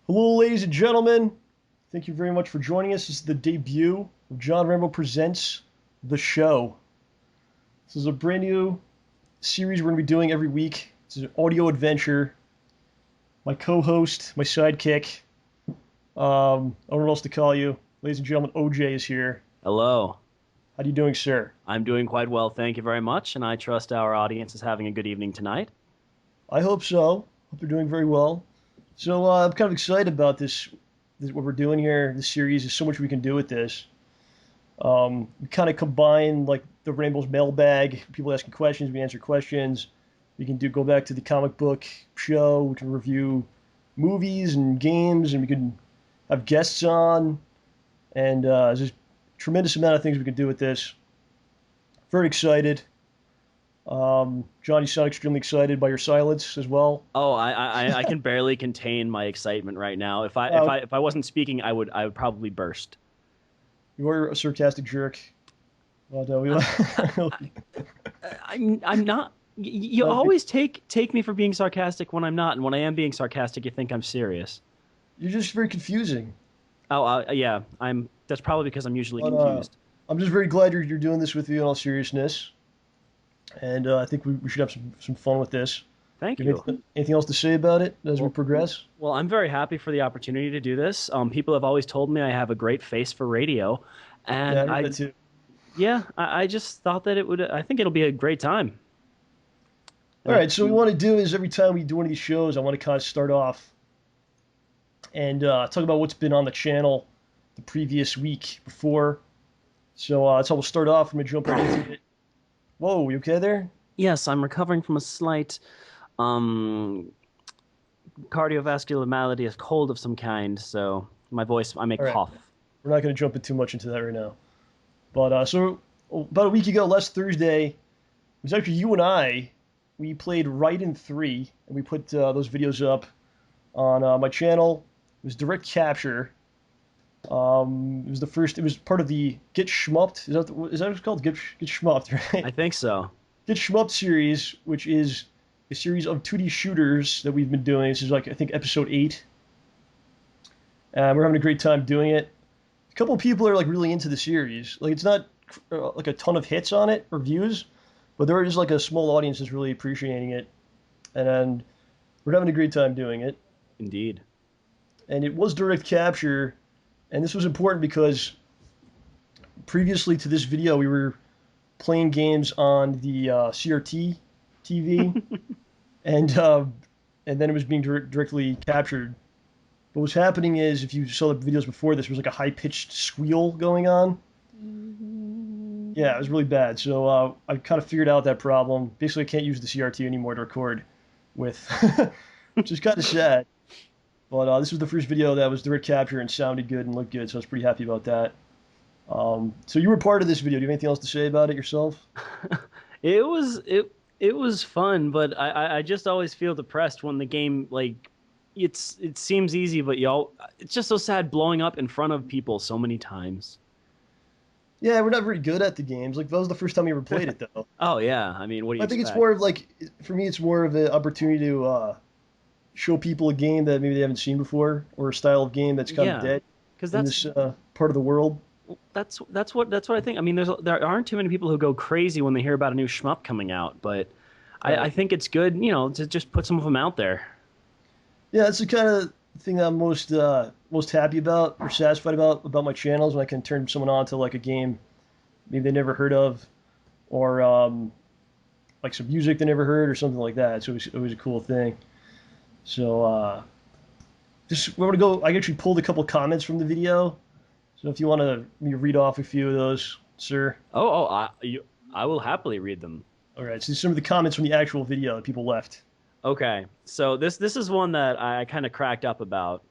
Hello, ladies and gentlemen. Thank you very much for joining us. This is the debut of John Rambo Presents The Show. This is a brand new series we're going to be doing every week. It's an audio adventure. My co-host, my sidekick, I don't know what else to call you. Ladies and gentlemen, OJ is here. Hello. How are you doing, sir? I'm doing quite well, thank you very much, and I trust our audience is having a good evening tonight. I hope so. Hope they're doing very well. So I'm kind of excited about this, what we're doing here. This series. There's so much we can do with this. We kind of combine like the Rainbow's mailbag, people asking questions, we answer questions. We can go back to the comic book show. We can review movies and games, and we can have guests on. And there's a tremendous amount of things we can do with this. Very excited. John, you sound extremely excited by your silence as well. Oh, I can barely contain my excitement right now. If I if Uh, I if I wasn't speaking, I would probably burst. you are a sarcastic jerk. But, I, I'm not. You uh, always take me for being sarcastic when I'm not, and when I am being sarcastic, you think I'm serious. you're just very confusing. Oh, yeah. I'm. That's probably because I'm usually But confused. I'm just very glad you're doing this with me in all seriousness. And I think we should have some fun with this. Thank Do you have you. anything else to say about it as we Well, progress? well, I'm very happy for the opportunity to do this. People have always told me I have a great face for radio, Yeah, and I heard that too. yeah, I just thought that it would. I think it'll be a great time. All And I right, so what we think, want to do is every time we do one of these shows, I want to kind of start off and talk about what's been on the channel the previous week before. So that's how we'll start off. I'm gonna jump right into it. Whoa, you okay there? yes, I'm recovering from a slight um, cardiovascular malady, a cold of some kind. So my voice, I may All right, cough. we're not gonna jump in too much into that right now. But so about a week ago, last Thursday, it was actually you and I. We played Right in Three, and we put those videos up on my channel. It was direct capture. It was the first. It was part of the Get Shmupped. Is that what it's called? Get Shmupped, right? I think so. Get Shmupped series, which is a series of 2D shooters that we've been doing. This is like I think episode 8. We're having a great time doing it. A couple of people are like really into the series. Like it's not like a ton of hits on it or views, but there is like a small audience that's really appreciating it, and we're having a great time doing it. Indeed. And it was direct capture, and this was important because previously to this video we were playing games on the CRT TV, and then it was being directly captured. But what's happening is, if you saw the videos before this, there was like a high pitched squeal going on. Yeah, it was really bad. So I kind of figured out that problem. Basically, I can't use the CRT anymore to record with, which is kind of sad. But this was the first video that was direct capture and sounded good and looked good, so I was pretty happy about that. So you were part of this video. Do you have anything else to say about it yourself? It was fun, but I just always feel depressed when the game like it seems easy, but y'all it's just so sad blowing up in front of people so many times. Yeah, we're not very good at the games. Like that was the first time we ever played it, though. Oh yeah, I mean, what do you I think it's expect? more of like, for me, it's more of an opportunity to show people a game that maybe they haven't seen before, or a style of game that's kind of Yeah, dead because in this part of the world. that's what I think. I mean, there aren't too many people who go crazy when they hear about a new shmup coming out, but I Right. think it's good, to just put some of them out there. Yeah, that's the kind of thing that I'm most happy about or satisfied about my channels, when I can turn someone on to like a game maybe they never heard of, or like some music they never heard or something like that. It's always a cool thing. So just we're gonna go. I actually pulled a couple comments from the video. So if you want to read off a few of those, sir. I will happily read them. All right. So these are some of the comments from the actual video that people left. Okay, so this is one that I kind of cracked up about.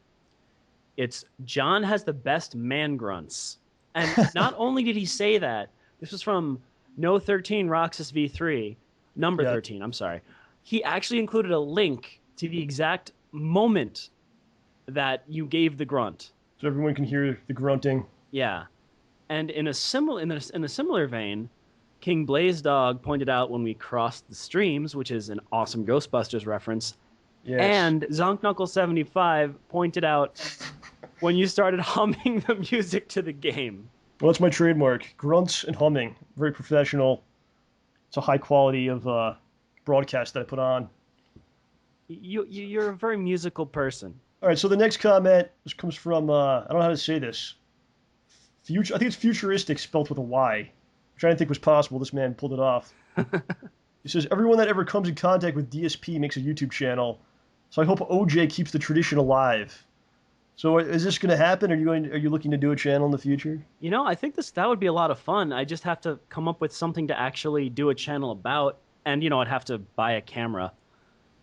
It's John has the best man grunts. And not only did he say that, this was from No 13 Roxas V3, number Yeah. 13, I'm sorry. He actually included a link to the exact moment that you gave the grunt. So everyone can hear the grunting. Yeah. And in a similar vein, King Blaze Dog pointed out when we crossed the streams, which is an awesome Ghostbusters reference, Yes. And ZonkKnuckle75 pointed out when you started humming the music to the game. Well, that's my trademark. Grunts and humming. Very professional. It's a high quality of broadcast that I put on. You're a very musical person. All right, so the next comment this comes from I don't know how to say this. Future, I think it's futuristic spelt with a Y, which I didn't think was possible. This man pulled it off. He says everyone that ever comes in contact with DSP makes a YouTube channel, so I hope OJ keeps the tradition alive. So is this going to happen? Are you looking to do a channel in the future? You know, I think that would be a lot of fun. I just have to come up with something to actually do a channel about, and I'd have to buy a camera.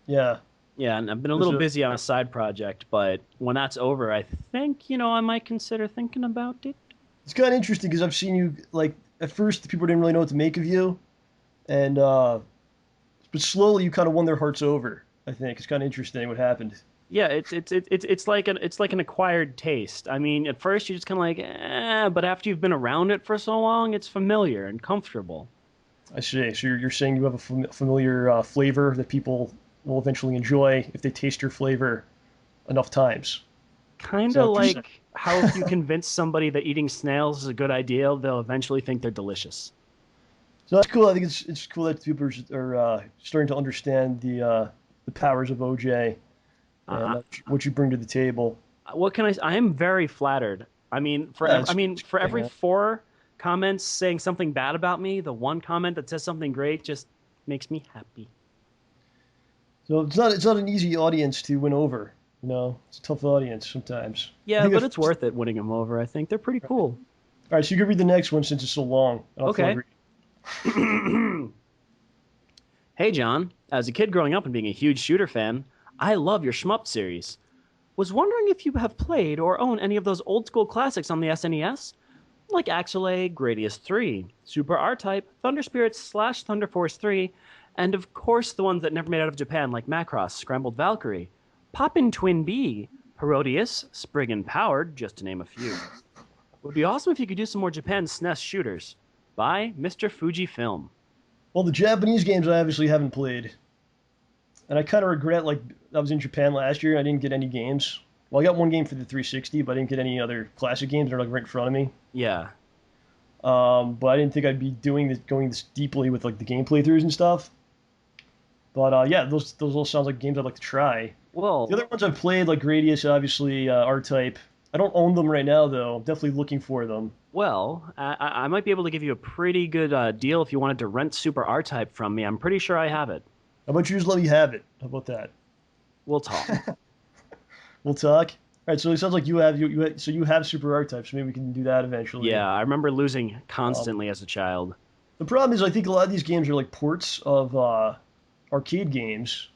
Yeah. Yeah, and I've been a little busy on a side project, but when that's over, I think, I might consider thinking about it. It's kind of interesting because I've seen you, like, at first people didn't really know what to make of you, and but slowly you kind of won their hearts over. I think it's kind of interesting what happened. Yeah, it's like an acquired taste. I mean, at first you're just kind of like, but after you've been around it for so long, it's familiar and comfortable. I see. So you're saying you have a familiar flavor that people will eventually enjoy if they taste your flavor enough times. Kind of like how if you convince somebody that eating snails is a good idea, they'll eventually think they're delicious. So that's cool. I think it's cool that people are starting to understand the powers of OJ and what you bring to the table. What can I am very flattered. I mean, for every 4 comments saying something bad about me, the one comment that says something great just makes me happy. So it's not an easy audience to win over. It's a tough audience sometimes. Yeah, but it's worth it winning them over. I think they're pretty cool. All right, so you can read the next one since it's so long. Okay. Hey, John. As a kid growing up and being a huge shooter fan, I love your shmup series. Was wondering if you have played or own any of those old school classics on the SNES? Like Axel A, Gradius 3, Super R-Type, Thunder Spirits / Thunder Force 3, and of course the ones that never made out of Japan like Macross, Scrambled Valkyrie, Poppin' Twin B, Herodias, Spriggan Powered, just to name a few. Would be awesome if you could do some more Japan SNES shooters. By Mr. Fujifilm. Well, the Japanese games I obviously haven't played. And I kind of regret, like, I was in Japan last year and I didn't get any games. Well, I got one game for the 360, but I didn't get any other classic games. They're, like, right in front of me. Yeah. But I didn't think I'd be going this deeply with, like, the game playthroughs and stuff. But, yeah, those all sounds like games I'd like to try. Well, the other ones I've played, like Gradius, obviously, R-Type. I don't own them right now, though. I'm definitely looking for them. Well, I might be able to give you a pretty good deal if you wanted to rent Super R-Type from me. I'm pretty sure I have it. How about you just let me have it? How about that? We'll talk. We'll talk? All right, so it sounds like you have Super R-Type, so maybe we can do that eventually. Yeah, I remember losing constantly as a child. The problem is I think a lot of these games are like ports of arcade games.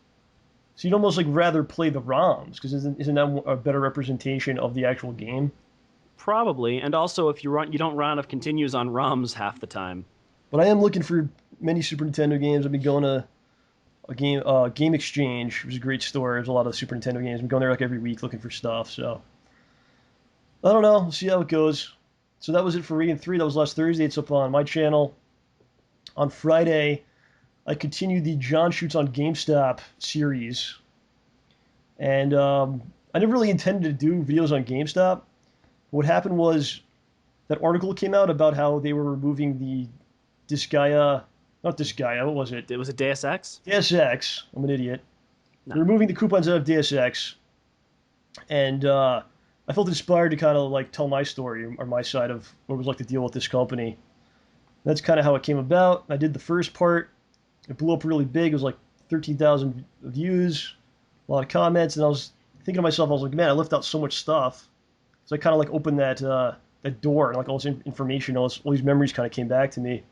So you'd almost like rather play the ROMs, because isn't that a better representation of the actual game? Probably, and also if you don't run out of continues on ROMs half the time. But I am looking for many Super Nintendo games. I've been going to a Game Exchange, which is a great store. There's a lot of Super Nintendo games. I'm going there like every week looking for stuff. So I don't know. We'll see how it goes. So that was it for Reading 3. That was last Thursday. It's up on my channel. On Friday, I continued the John Shoots on GameStop series. And I never really intended to do videos on GameStop. What happened was that article came out about how they were removing the not Disgaea, what was it? It was a Deus Ex? Deus Ex. I'm an idiot. No. They're removing the coupons out of Deus Ex. And I felt inspired to kind of like tell my story or my side of what it was like to deal with this company. That's kind of how it came about. I did the first part. It blew up really big. It was like 13,000 views, a lot of comments, and I was thinking to myself, I was like, man, I left out so much stuff. So I kind of like opened that door, and like all this information, all these memories kind of came back to me.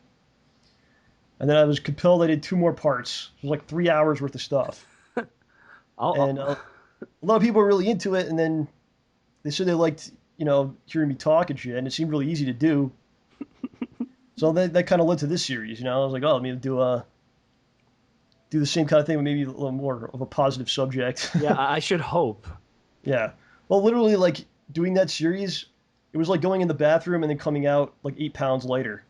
And then I was compelled. I did 2 more parts. It was like 3 hours worth of stuff. And a lot of people were really into it, and then they said they liked, hearing me talk and shit, and it seemed really easy to do. So that kind of led to this series. I was like, oh, let me do the same kind of thing, but maybe a little more of a positive subject. Yeah, I should hope. Yeah. Well, literally, like, doing that series, it was like going in the bathroom and then coming out like 8 pounds lighter.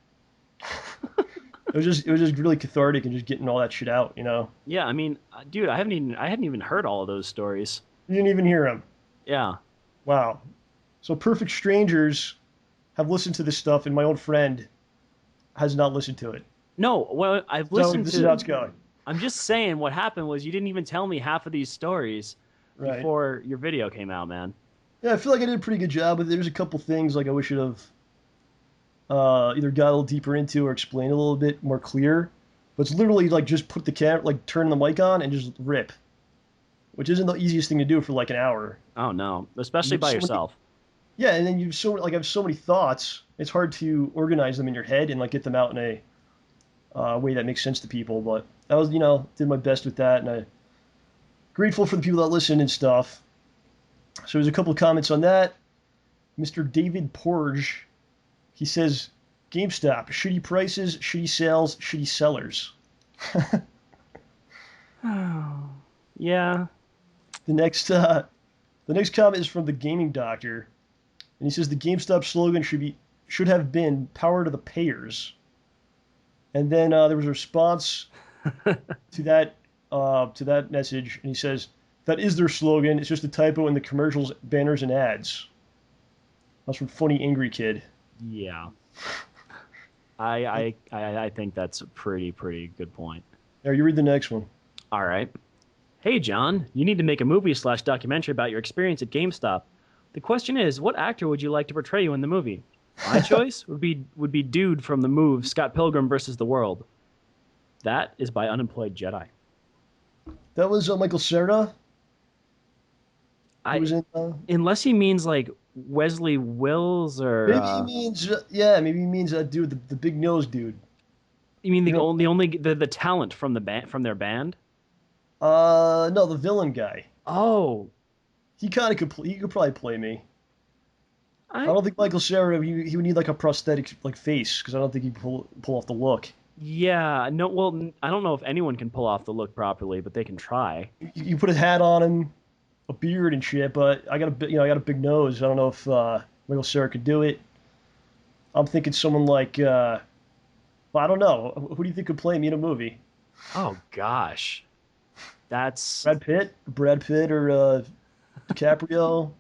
it was just really cathartic and just getting all that shit out, you know. Yeah, I mean, dude, I hadn't even heard all of those stories. You didn't even hear him. Yeah. Wow. So perfect strangers have listened to this stuff, and my old friend has not listened to it. No, well, I've So listened this is how to. it's going. I'm just saying what happened was you didn't even tell me half of these stories Right. before your video came out, man. Yeah, I feel like I did a pretty good job, but there's a couple things like I wish I'd have either got a little deeper into or explained a little bit more clear. But it's literally like just put the camera, like turn the mic on and just rip, which isn't the easiest thing to do for like an hour. Oh no, especially You have by so many, yourself. yeah, and then I have so many thoughts. It's hard to organize them in your head and like get them out in a way that makes sense to people. But I was, did my best with that, and I grateful for the people that listen and stuff. So there's a couple of comments on that. Mr. David Porge, he says, GameStop, shitty prices, shitty sales, shitty sellers. Yeah. The next comment is from the Gaming Doctor, and he says the GameStop slogan should have been "Power to the payers." And then there was a response to that message, and he says that is their slogan. It's just a typo in the commercials, banners, and ads. That's from Funny Angry Kid. Yeah. I think that's a pretty good point. Now you read the next one. All right. Hey John, you need to make a movie/documentary about your experience at GameStop. The question is, what actor would you like to portray you in the movie? My choice would be dude from the move Scott Pilgrim versus the World. That is by Unemployed Jedi. That was Michael Cera. Who I was in? Unless he means like Wesley Wills or Maybe he means yeah. Maybe he means that dude, the big nose dude. you mean You know, the talent from the band from their band? no, the villain guy. Oh, He kind of he could probably play me. I I don't think Michael Cera he would need like a prosthetic like face because I don't think he'd pull off the look. yeah, no, well, I don't know if anyone can pull off the look properly, but they can try. You put a hat on him, a beard and shit, but I got a big nose. I don't know if Michael Cera could do it. I'm thinking someone like well, I don't know. Who do you think could play me in a movie? Oh gosh. That's Brad Pitt, or DiCaprio.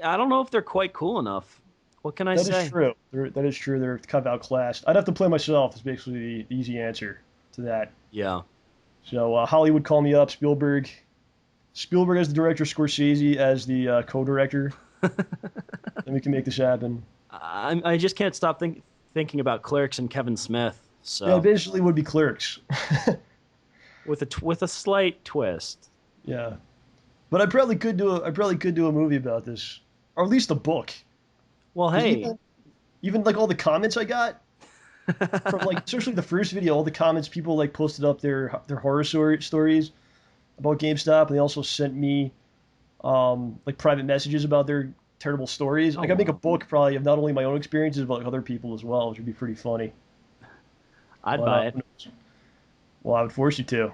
I don't know if they're quite cool enough. What can I That is say? true. That is true. They're kind of outclassed. I'd have to play myself. Is basically the easy answer to that. Yeah. So Hollywood, call me up. Spielberg. Spielberg as the director, Scorsese as the co-director. Then we can make this happen. I just can't stop thinking about Clerks and Kevin Smith. Yeah, So eventually would be Clerks. with a slight twist. Yeah, but I probably could do a movie about this, or at least a book. Well, 'Cause hey, even like all the comments I got from like especially the first video, all the comments people like posted up their horror stories about GameStop, and they also sent me like private messages about their terrible stories. oh, I gotta make a wow. book probably of not only my own experiences but like other people as well, which would be pretty funny. I'd But buy it. well, I would force you to.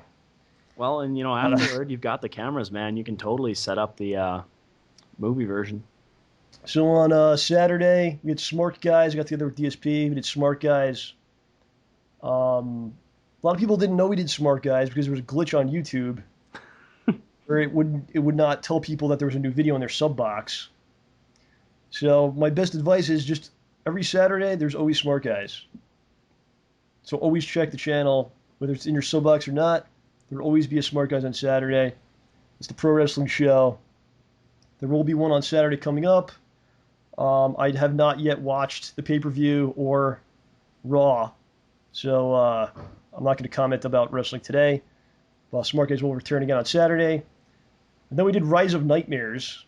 Well, and I don't- afterward, you've got the cameras, man. You can totally set up the movie version. So on Saturday, we had Smart Guys. I got together with DSP. We did Smart Guys. A lot of people didn't know we did Smart Guys because there was a glitch on YouTube where it would not tell people that there was a new video in their sub box. So my best advice is just every Saturday there's always Smart Guys. So always check the channel, whether it's in your sub box or not. There will always be a Smart Guys on Saturday. It's the pro wrestling show. There will be one on Saturday coming up. I have not yet watched the pay-per-view or Raw, so I'm not going to comment about wrestling today. But Smart Guys will return again on Saturday. And then we did Rise of Nightmares,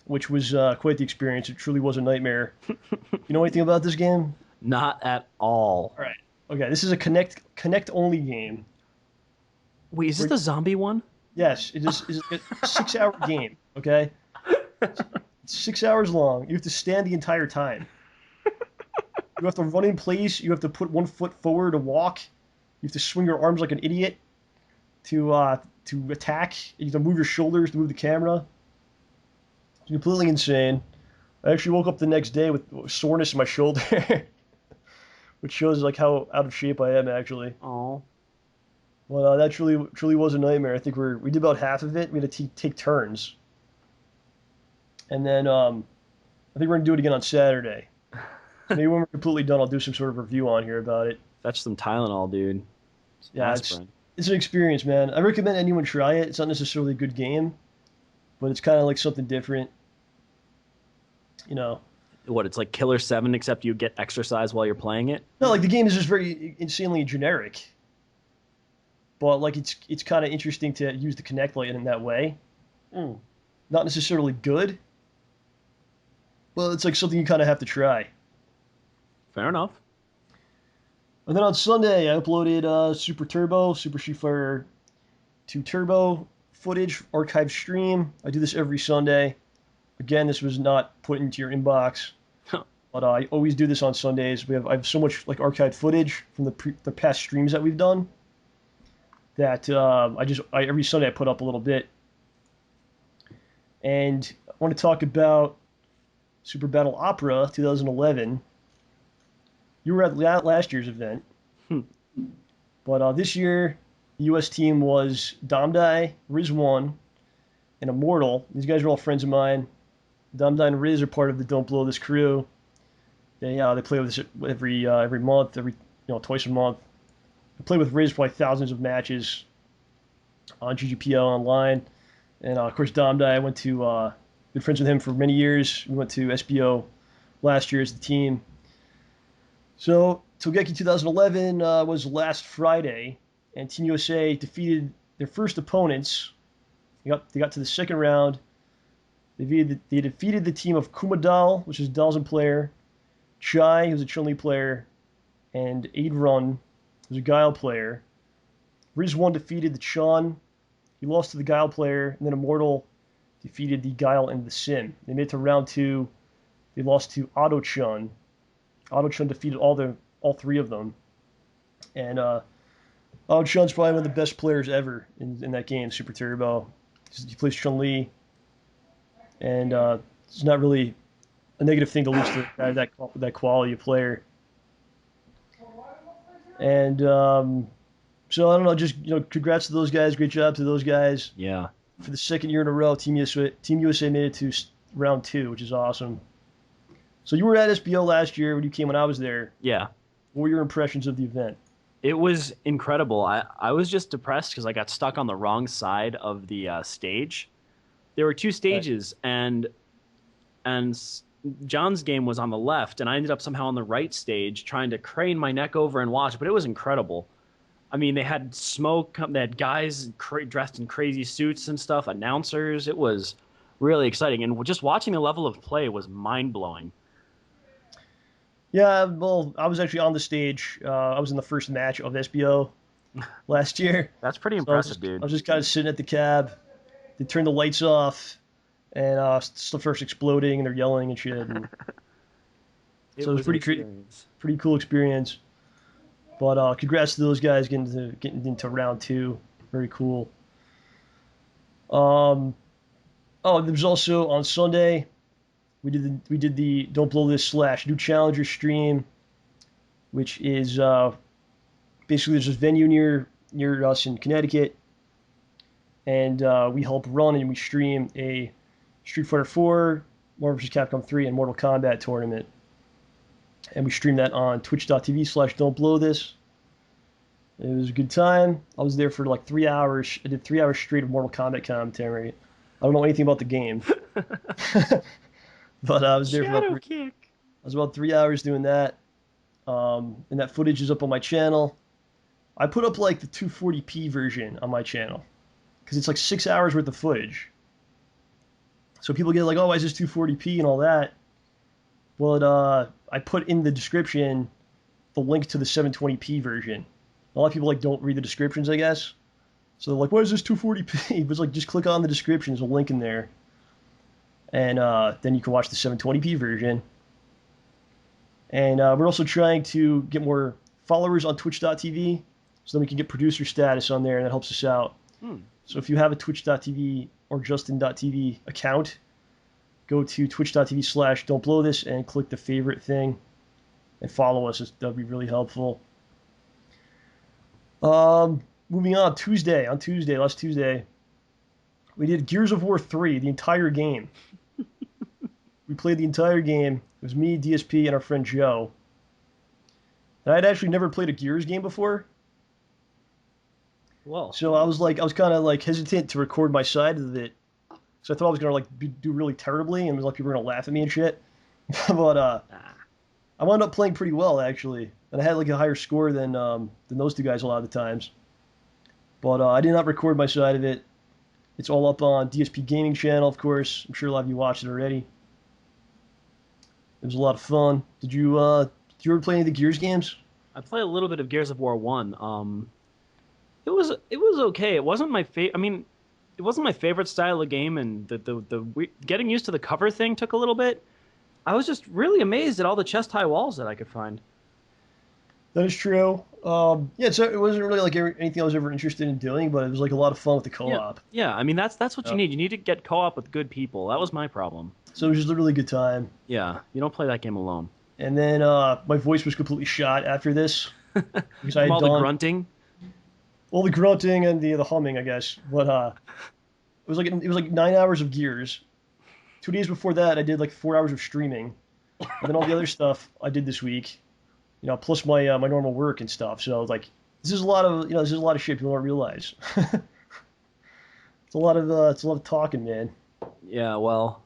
which was quite the experience. It truly was a nightmare. You know anything about this game? Not at all. All right. Okay, this is a Connect only game. Wait, is this the zombie one? Yes, it is a 6-hour game. Okay, it's 6 hours long. You have to stand the entire time. You have to run in place. You have to put one foot forward to walk. You have to swing your arms like an idiot to attack. You have to move your shoulders to move the camera. It's completely insane. I actually woke up the next day with soreness in my shoulder. which shows like how out of shape I am actually. Oh, Well, that truly was a nightmare. I think we did about half of it. We had to take turns, and then I think we're gonna do it again on Saturday. So maybe when we're completely done, I'll do some sort of review on here about it. fetch some Tylenol, dude. Some Yeah, aspirin. it's an experience, man. I recommend anyone try it. It's not necessarily a good game, but it's kind of like something different, you know. What? It's like Killer 7, except you get exercise while you're playing it. No, like the game is just very insanely generic, but like it's kind of interesting to use the Connect Light in that way. Mm. Not necessarily good, but it's like something you kind of have to try. Fair enough. And then on Sunday, I uploaded Super Street Fighter 2 Turbo footage archive stream. I do this every Sunday. Again, this was not put into your inbox, but I always do this on Sundays. I have so much like archived footage from the past streams that we've done that every Sunday I put up a little bit. And I want to talk about Super Battle Opera 2011. You were at last year's event, Hmm. but this year the U.S. team was Domdai, Riz1, and Immortal. These guys are all friends of mine. Domdai and Riz are part of the Don't Blow This crew. They play with us every month, twice a month. I play with Riz probably thousands of matches on GGPO online, and of course Domdai. I went to been friends with him for many years. We went to SBO last year as the team. So Togeki 2011 was last Friday, and Team USA defeated their first opponents. They got to the second round. They defeated the team of Kumadal, which is a Dalsim player, Chai, who's a Chun-Li player, and Aidrun, who's a Guile player. Riz1 defeated the Chun. He lost to the Guile player, and then Immortal defeated the Guile and the Sim. They made it to round 2. They lost to Auto Chun. Auto Chun defeated all three of them, and Auto Chun's probably one of the best players ever in that game, Super Turbo. He plays Chun-Li, and it's not really a negative thing to lose to that quality of player. And so I don't know, just congrats to those guys, great job to those guys. Yeah. For the second year in a row, Team USA made it to round 2, which is awesome. So you were at SBO last year when you came when I was there. Yeah. What were your impressions of the event? It was incredible. I was just depressed because I got stuck on the wrong side of the stage. There were 2 stages, and John's game was on the left, and I ended up somehow on the right stage trying to crane my neck over and watch, but it was incredible. I mean, they had smoke, they had guys dressed in crazy suits and stuff, announcers. It was really exciting, and just watching the level of play was mind-blowing. Yeah, well, I was actually on the stage. I was in the first match of SBO last year. That's pretty So impressive, dude. I was just kind of sitting at the cab. They turned the lights off, and stuff starts exploding, and they're yelling and shit. And It so it was pretty cool experience. But congrats to those guys getting into round 2. Very cool. Oh, there was also on Sunday. We did the Don't Blow This / New Challenger stream, which is basically there's this venue near us in Connecticut, and we help run and we stream a Street Fighter 4, Marvel vs. Capcom 3, and Mortal Kombat tournament, and we stream that on twitch.tv / Don't Blow This. It was a good time. I was there for like 3 hours. I did 3 hours straight of Mortal Kombat commentary. I don't know anything about the game. But I was there for about 3 hours doing that. And that footage is up on my channel. I put up like the 240p version on my channel because it's like 6 hours worth of footage. So people get like, oh, why is this 240p and all that? Well, I put in the description the link to the 720p version. A lot of people like don't read the descriptions, I guess. So they're like, why is this 240p? But it's like, just click on the description. There's a link in there. And then you can watch the 720p version. And we're also trying to get more followers on twitch.tv so then we can get producer status on there, and that helps us out. So if you have a twitch.tv or justin.tv account, go to twitch.tv / Don't Blow This and click the favorite thing. and follow us. That'd be really helpful. Moving on, last Tuesday, we did Gears of War 3, the entire game. We played the entire game. It was me, DSP, and our friend Joe. And I'd actually never played a Gears game before. Well, So I was kind of like hesitant to record my side of it. So I thought I was gonna like do really terribly, and like people were gonna laugh at me and shit. But I wound up playing pretty well actually, and I had like a higher score than those two guys a lot of the times. But I did not record my side of it. It's all up on DSP Gaming channel, of course. I'm sure a lot of you watched it already. It was a lot of fun. Did you ever play any of the Gears games? I played a little bit of Gears of War 1. It was okay. It wasn't my favorite. I mean, it wasn't my favorite style of game, and getting used to the cover thing took a little bit. I was just really amazed at all the chest-high walls that I could find. That is true. Yeah, so it wasn't really like anything I was ever interested in doing, but it was like a lot of fun with the co-op. Yeah. I mean, that's what you need. You need to get co-op with good people. That was my problem. So it was just a really good time. Yeah, you don't play that game alone. And then my voice was completely shot after this because I had From all the done grunting. all the grunting and the humming, I guess. But it was like 9 hours of Gears. 2 days before that, I did like 4 hours of streaming, and then all the other stuff I did this week. You know, plus my my normal work and stuff. So I was like, this is a lot of shit people don't realize. It's a lot of talking, man. Yeah, well,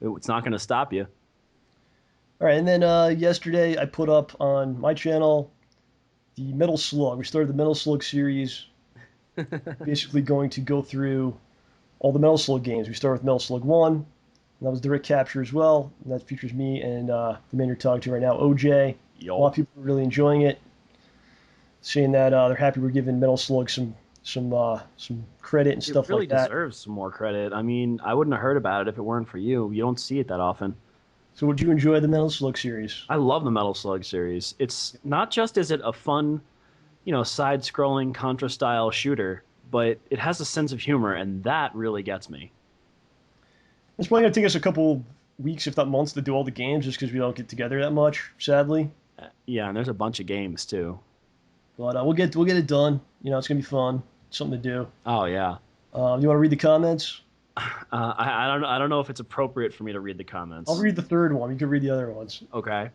it's not going to stop you. All right, and then yesterday I put up on my channel the Metal Slug. We started the Metal Slug series, basically going to go through all the Metal Slug games. We start with Metal Slug 1, and that was direct capture as well. And that features me and the man you're talking to right now, OJ. Yo. A lot of people are really enjoying it, saying that they're happy we're giving Metal Slug some credit and stuff really like that. It deserves some more credit. I mean, I wouldn't have heard about it if it weren't for you. You don't see it that often. So would you enjoy the Metal Slug series? I love the Metal Slug series. It's not just is it a fun, side-scrolling Contra-style shooter, but it has a sense of humor, and that really gets me. It's probably going to take us a couple weeks, if not months, to do all the games just because we don't get together that much, sadly. Yeah, and there's a bunch of games, too. But we'll get it done. It's going to be fun. Something to do. Oh, yeah. You want to read the comments? I don't know if it's appropriate for me to read the comments. I'll read the third one. You can read the other ones. Okay.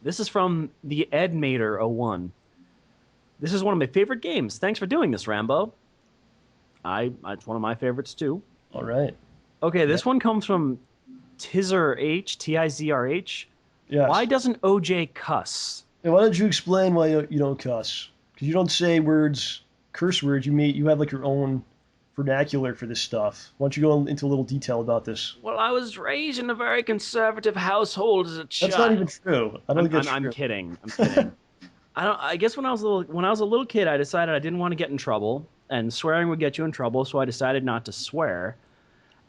This is from the EdMater01. This is one of my favorite games. Thanks for doing this, Rambo. It's one of my favorites, too. All right. Okay, this one comes from Tizrh, Tizrh. Yes. Why doesn't OJ cuss? Hey, why don't you explain why you don't cuss? Because you don't say curse words. You have like your own vernacular for this stuff. Why don't you go into a little detail about this? Well, I was raised in a very conservative household as a child. That's not even true. I don't think that's true. I'm kidding. I'm kidding. I guess when I was a little kid, I decided I didn't want to get in trouble, and swearing would get you in trouble, so I decided not to swear.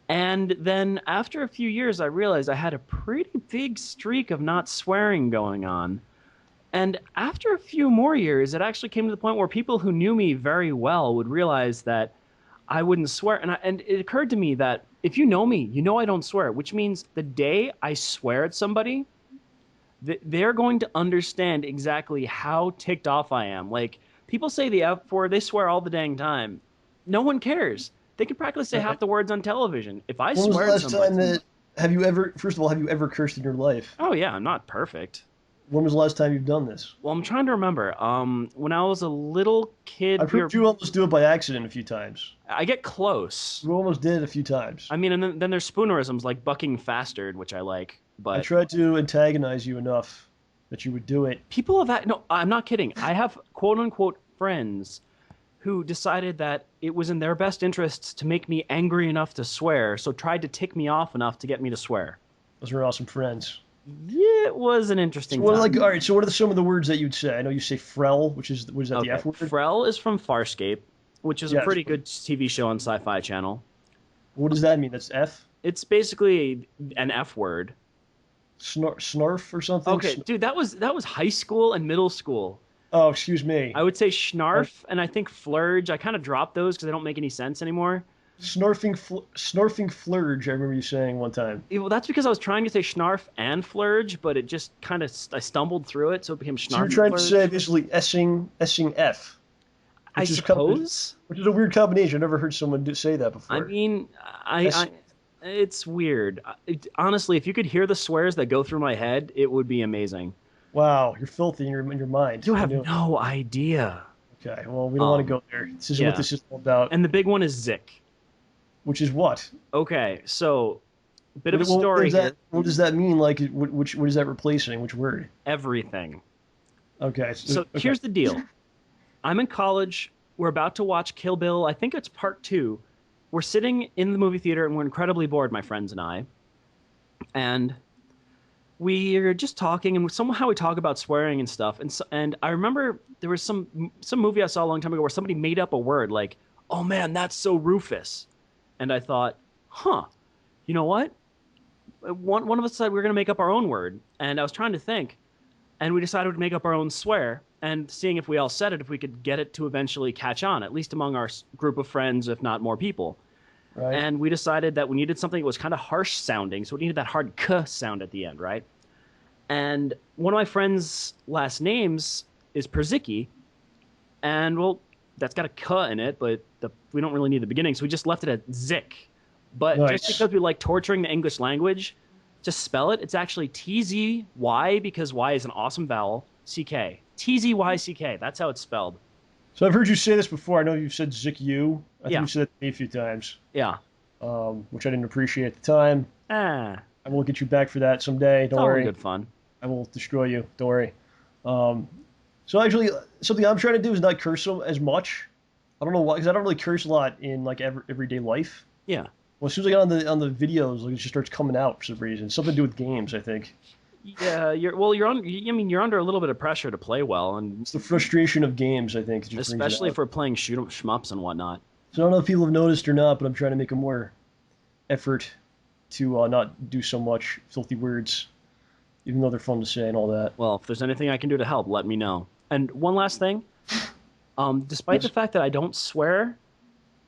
And then after a few years, I realized I had a pretty big streak of not swearing going on. And after a few more years, it actually came to the point where people who knew me very well would realize that I wouldn't swear. And it occurred to me that if you know me, you know I don't swear, which means the day I swear at somebody, they're going to understand exactly how ticked off I am. Like, people say the F word, they swear all the dang time. No one cares. They can practically say half the words on television. If I swear at somebody... Have you ever cursed in your life? Oh, yeah, I'm not perfect. When was the last time you've done this? Well, I'm trying to remember. When I was a little kid... I've heard you almost do it by accident a few times. I get close. You almost did it a few times. I mean, and then there's spoonerisms like bucking fastered, which I like. But I tried to antagonize you enough that you would do it. People have... No, I'm not kidding. I have quote-unquote friends who decided that it was in their best interests to make me angry enough to swear, so tried to tick me off enough to get me to swear. Those are awesome friends. Yeah, it was an interesting time. All right, so what are some of the words that you'd say? I know you say frel, what is that, the F word? Frel is from Farscape, which is a pretty good TV show on Sci-Fi Channel. What does that mean? That's F? It's basically an F word. Snarf or something? Okay, dude, that was high school and middle school. Oh, excuse me. I would say schnarf and I think flurge. I kind of dropped those because they don't make any sense anymore. Snarfing flurge. I remember you saying one time. Well, that's because I was trying to say schnarf and flurge, but it just kind of I stumbled through it, so it became So you're schnarf and trying to say flurge. basically Essing F, I suppose. which is a weird combination. I've never heard someone say that I before. mean, S. it's weird. Honestly, if you could hear the swears that go through my head, it would be amazing. Wow, you're filthy in your mind. You I have knew it. no idea. Okay, well, we don't want to Um, go there. This isn't what yeah, this is all about. and the big one is Zik. Which is what? Okay, so bit of a story here. What does that mean? Like, what is that replacing? Which word? Everything. Okay. So Okay. here's the deal. I'm in college. We're about to watch Kill Bill. I think it's part 2. We're sitting in the movie theater and we're incredibly bored, my friends and I. And we're just talking, and somehow we talk about swearing and stuff. And I remember there was some movie I saw a long time ago where somebody made up a word like, "Oh man, that's so Rufus," and I thought, "Huh, you know what? One of us said we were going to make up our own word," and I was trying to think, and we decided to make up our own swear. And seeing if we all said it, if we could get it to eventually catch on, at least among our group of friends, if not more people. Right. And we decided that we needed something that was kind of harsh sounding, so we needed that hard k sound at the end, right? And one of my friends' last names is Perzicki, and well, that's got a k in it, but we don't really need the beginning, so we just left it at Zik. But Nice. just because we like torturing the English language, just spell it. It's actually TZY because Y is an awesome vowel. CK. TZYCK. That's how it's spelled. So I've heard you say this before. I know you've said Zick you. I think Yeah. you've said it to me a few times, Yeah. which I didn't appreciate at the time. Ah. I will get you back for that someday. It's Don't all worry. good fun. I will destroy you. Don't worry. So actually, something I'm trying to do is not curse so as much. I don't know why, because I don't really curse a lot in like everyday life. Yeah. Well, as soon as I get on the videos, like it just starts coming out for some reason. Something to do with games, I think. Yeah, you're under a little bit of pressure to play well, and It's the frustration of games, I think. It just brings it especially out. if we're playing shoot 'em shmups and whatnot. So I don't know if people have noticed or not, but I'm trying to make a more effort to not do so much filthy words, even though they're fun to say and all that. Well, if there's anything I can do to help, let me know. And one last thing, despite the fact that I don't swear,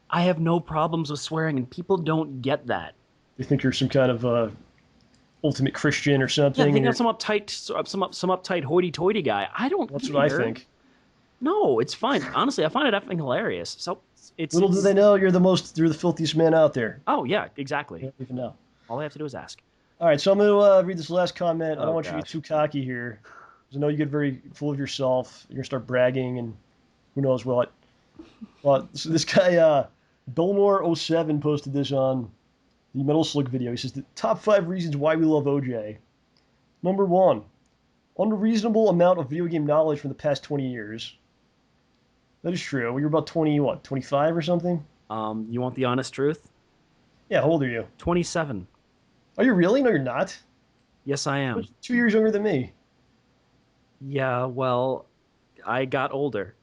I have no problems with swearing, and people don't get that. They think you're some kind of ultimate Christian or Yeah, something. I think and I'm some uptight hoity-toity guy. I don't. That's what I care. think. No, it's fine. Honestly, I find it effing hilarious. So Little do they know you're the filthiest man out there. Oh yeah, exactly. You don't even know. All I have to do is ask. All right, so I'm going to read this last comment. I don't Oh, want you to get gosh. too cocky here, 'cause I know you get very full of yourself. You're going to start bragging and who knows what. Well, so this guy, Belmore07, posted this on the Metal Slug video. He says, the top 5 reasons why we love OJ. Number 1, unreasonable amount of video game knowledge from the past 20 years. That is true. You're about 20, what, 25 or something? You want the honest truth? Yeah, how old are you? 27. Are you really? No, you're not. Yes, I am. You're 2 years younger than me. Yeah, well, I got older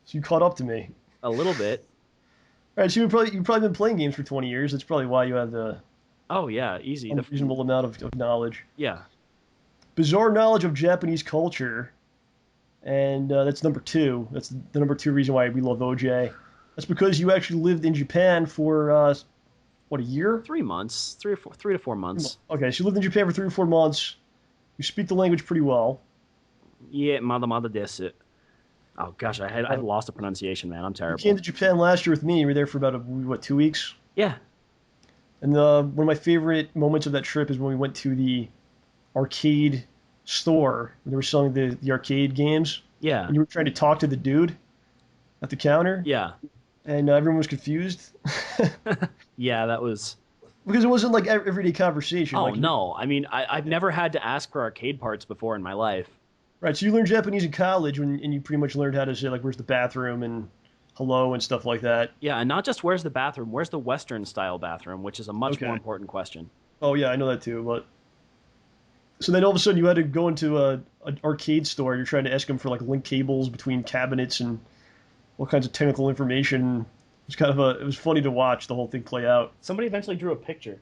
So you caught up to me. a little bit. All right, so you've probably been playing games for 20 years. That's probably why you have the Oh yeah, easy. unreasonable amount of knowledge. Yeah. Bizarre knowledge of Japanese culture, and that's number 2. That's the number 2 reason why we love OJ. That's because you actually lived in Japan for what, a year? 3 months, 3 to 4 months. Okay, so you lived in Japan for 3 or 4 months. You speak the language pretty well. Yeah, mada desu. Oh gosh, I've lost the pronunciation, man. I'm You terrible. came to Japan last year with me. You were there for about what, 2 weeks? Yeah. And one of my favorite moments of that trip is when we went to the arcade store. They were selling the arcade games. Yeah. And you were trying to talk to the dude at the counter. Yeah. And everyone was confused. Yeah, that was. Because it wasn't like everyday conversation. Oh like, no! I mean, I've never had to ask for arcade parts before in my life. Right, so you learned Japanese in college and you pretty much learned how to say, like, where's the bathroom and hello and stuff like that. Yeah, and not just where's the bathroom, where's the Western style bathroom, which is a much more important question. Oh, yeah, I know that too. But so then all of a sudden you had to go into an arcade store. You're trying to ask them for, like, link cables between cabinets and all kinds of technical information. It was funny to watch the whole thing play out. Somebody eventually drew a picture.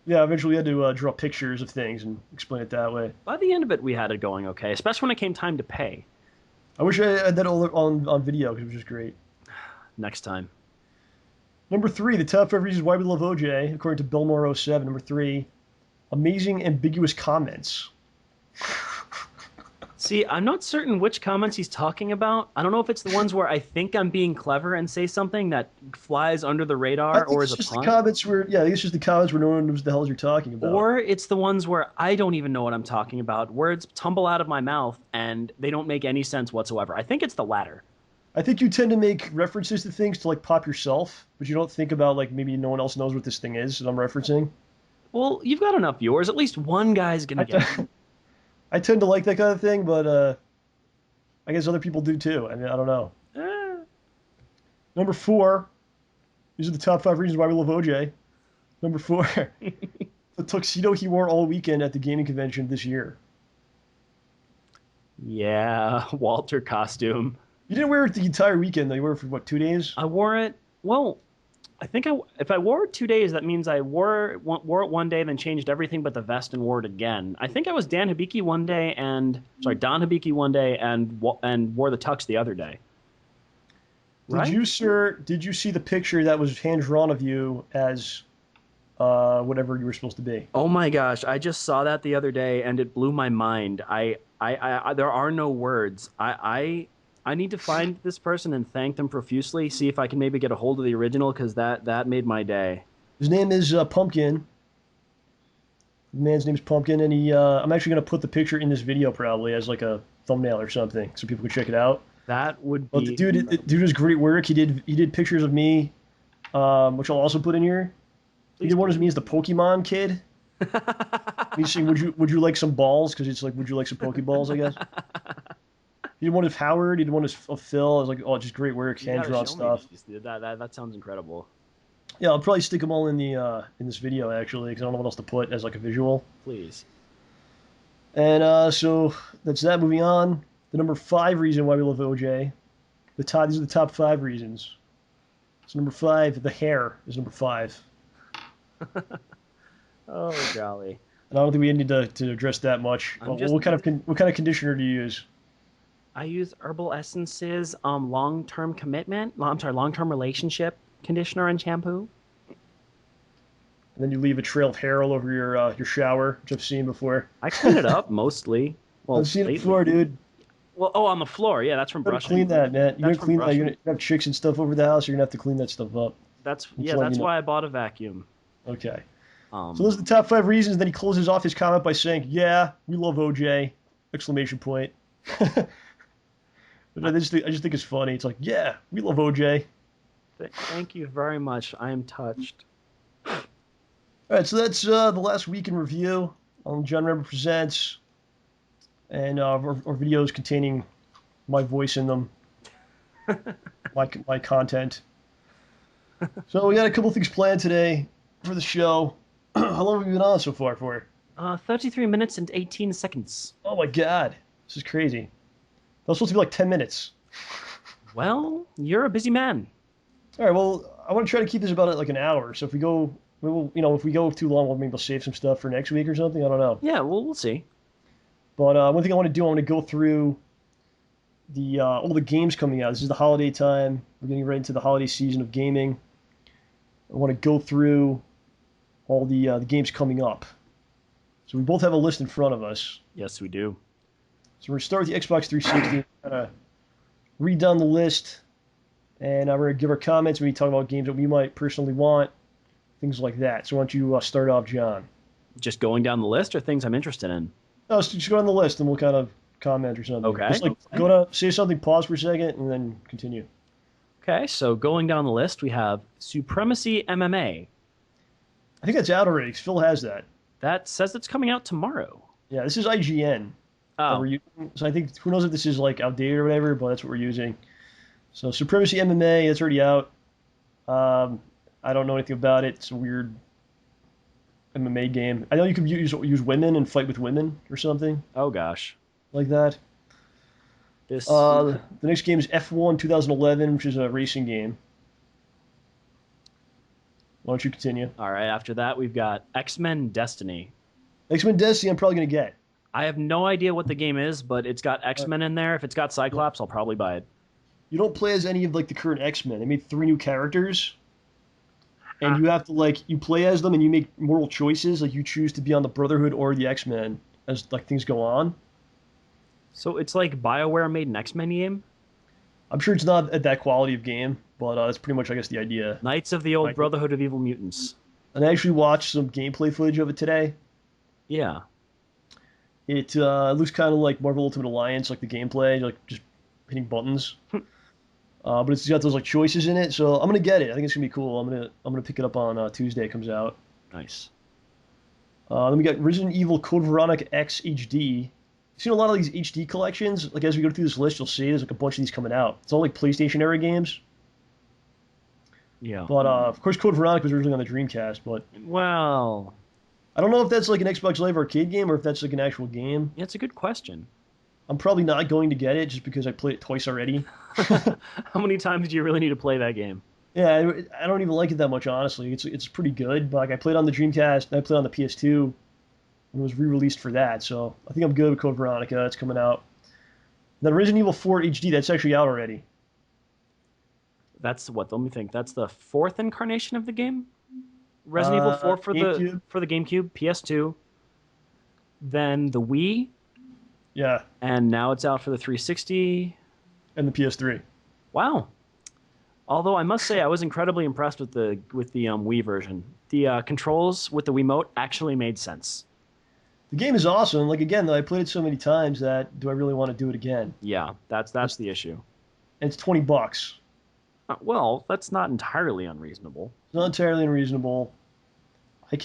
Yeah, eventually we had to draw pictures of things and explain it that way. By the end of it, we had it going okay, especially when it came time to pay. I wish I had that all on video because it was just great. Next time. Number 3, the top 5 reasons why we love OJ, according to Billmore07. Number 3, amazing ambiguous comments. See, I'm not certain which comments he's talking about. I don't know if it's the ones where I think I'm being clever and say something that flies under the radar or is a just pun. the comments where, yeah, I think it's just the comments where no one knows what the hell you're talking about. Or it's the ones where I don't even know what I'm talking about. Words tumble out of my mouth and they don't make any sense whatsoever. I think it's the latter. I think you tend to make references to things to like pop yourself, but you don't think about like maybe no one else knows what this thing is that I'm referencing. Well, you've got enough viewers. At least one guy's gonna get it. I tend to like that kind of thing, but I guess other people do too. I mean, I don't know. Number 4, these are the top 5 reasons why we love OJ. Number 4, the tuxedo he wore all weekend at the gaming convention this year. Yeah, Walter costume. You didn't wear it the entire weekend, though. You wore it for, what, 2 days? I wore it. Well, I think if I wore it 2 days, that means I wore it one day, then changed everything but the vest and wore it again. I think I was Don Hibiki one day and wore the tux the other day. Right? Did you see the picture that was hand drawn of you as whatever you were supposed to be? Oh my gosh, I just saw that the other day and it blew my mind. There are no words. I need to find this person and thank them profusely, see if I can maybe get a hold of the original, because that made my day. His name is Pumpkin. The man's name is Pumpkin, and I'm actually going to put the picture in this video probably as like a thumbnail or something so people can check it out. That would be... But the dude does great work. He did pictures of me, which I'll also put in here. He did one of me as the Pokemon kid. He's saying, would you like some balls? Because it's like, would you like some Pokeballs, I guess. He did one of Howard. He did one of Phil. I was like, oh, just great work, hand-drawn stuff. That sounds incredible. Yeah, I'll probably stick them all in this video, actually, because I don't know what else to put as like a visual. Please. And so that's that. Moving on. The number 5 reason why we love OJ. These are the top 5 reasons. So number 5, the hair is number 5. Oh, golly. And I don't think we need to address that much. What kind of conditioner do you use? I use Herbal Essences long-term relationship conditioner and shampoo. And then you leave a trail of hair all over your shower, which I've seen before. I clean it up mostly. Well, I've seen it before, dude. Well, on the floor. Yeah, that's from brushing. Clean that, man. You're gonna clean that. You're gonna have chicks and stuff over the house. You're gonna have to clean that stuff up. That's why I bought a vacuum. Okay. So those are the top 5 reasons. Then he closes off his comment by saying, "Yeah, we love OJ!" Exclamation point. But I just think it's funny. It's like, yeah, we love OJ. Thank you very much. I am touched. All right, so that's the last week in review on John Rambo Presents, and our videos containing my voice in them, my content. So we got a couple things planned today for the show. How long have we been on so far for? 33 minutes and 18 seconds. Oh my God, this is crazy. That was supposed to be like 10 minutes. Well, you're a busy man. All right, well, I want to try to keep this about like an hour. So if we go too long, we'll maybe save some stuff for next week or something. I don't know. Yeah, we'll see. But one thing I want to do, I want to go through all the games coming out. This is the holiday time. We're getting right into the holiday season of gaming. I want to go through all the games coming up. So we both have a list in front of us. Yes, we do. So we're going to start with the Xbox 360, kind of read down the list, and we're going to give our comments when we talk about games that we might personally want, things like that. So why don't you start off, John? Just going down the list or things I'm interested in? No, just go on the list and we'll kind of comment or something. Okay. Just go to say something, pause for a second, and then continue. Okay, so going down the list, we have Supremacy MMA. I think that's out already, 'cause Phil has that. That says it's coming out tomorrow. Yeah, this is IGN. Oh. So I think, who knows if this is like outdated or whatever, but that's what we're using. So Supremacy MMA, that's already out. I don't know anything about it. It's a weird MMA game. I know you could use women and fight with women or something. Oh gosh. Like that. The next game is F1 2011, which is a racing game. Why don't you continue? All right, after that we've got X-Men Destiny. X-Men Destiny I'm probably going to get. I have no idea what the game is, but it's got X-Men in there. If it's got Cyclops, I'll probably buy it. You don't play as any of like the current X-Men. They made 3 new characters. and you have to like you play as them and you make moral choices. Like you choose to be on the Brotherhood or the X-Men as like things go on. So it's like BioWare made an X-Men game? I'm sure it's not at that quality of game, but that's pretty much I guess the idea. Knights of the Old Like, Brotherhood of Evil Mutants. and I actually watched some gameplay footage of it today. Yeah. It looks kind of like Marvel Ultimate Alliance, like the gameplay, like just hitting buttons. But it's got those like choices in it, so I'm gonna get it. I think it's gonna be cool. I'm gonna pick it up on Tuesday. It comes out. Nice. Then we got Resident Evil Code Veronica X HD. I've seen a lot of these HD collections. Like as we go through this list, you'll see there's like a bunch of these coming out. It's all like PlayStation era games. Yeah. But of course, Code Veronica was originally on the Dreamcast. But Well, I don't know if that's like an Xbox Live Arcade game or if that's like an actual game. yeah, it's a good question. I'm probably not going to get it just because I played it twice already. How many times do you really need to play that game? Yeah, I don't even like it that much, honestly. It's pretty good, but like I played on the Dreamcast and I played on the PS2 and it was re-released for that. So I think I'm good with Code Veronica. That's coming out. Then Resident Evil 4 HD, that's actually out already. That's what, let me think. That's the fourth incarnation of the game? Resident Evil 4 for GameCube. the GameCube, PS2, then the Wii, Yeah, and now it's out for the 360. and the PS3. Wow. Although I must say I was incredibly impressed with the Wii version. The controls with the Wiimote actually made sense. The game is awesome. Like again, though, I played it so many times that do I really want to do it again? Yeah, that's the issue. And it's $20. Well, that's not entirely unreasonable. It's not entirely unreasonable.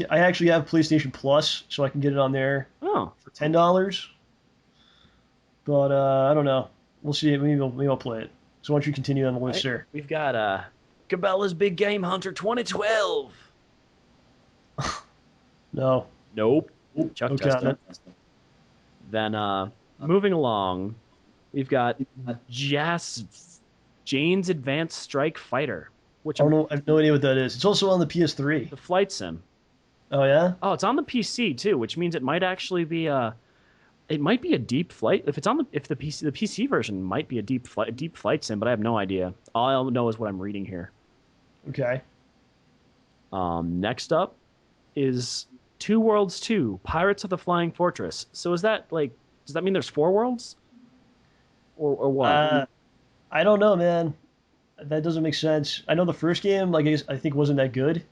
I actually have PlayStation Plus, so I can get it on there Oh, for $10. But I don't know. We'll see. Maybe I'll play it. So why don't you continue on the list, sir? we've got Cabela's Big Game Hunter 2012. No. Nope. Chuck Okay. Testa. Then moving along, we've got Jane's Advanced Strike Fighter, which I don't know. I have no idea what that is. It's also on the PS3. the flight sim. Oh yeah. Oh, it's on the PC too, which means it might actually be it might be a deep flight. If it's on the PC version might be a deep flight sim, but I have no idea. All I know is what I'm reading here. Okay. Next up is Two Worlds 2: Pirates of the Flying Fortress. So is that like, does that mean there's 4 worlds? Or what? I don't know, man. That doesn't make sense. I know the first game, like I think, wasn't that good.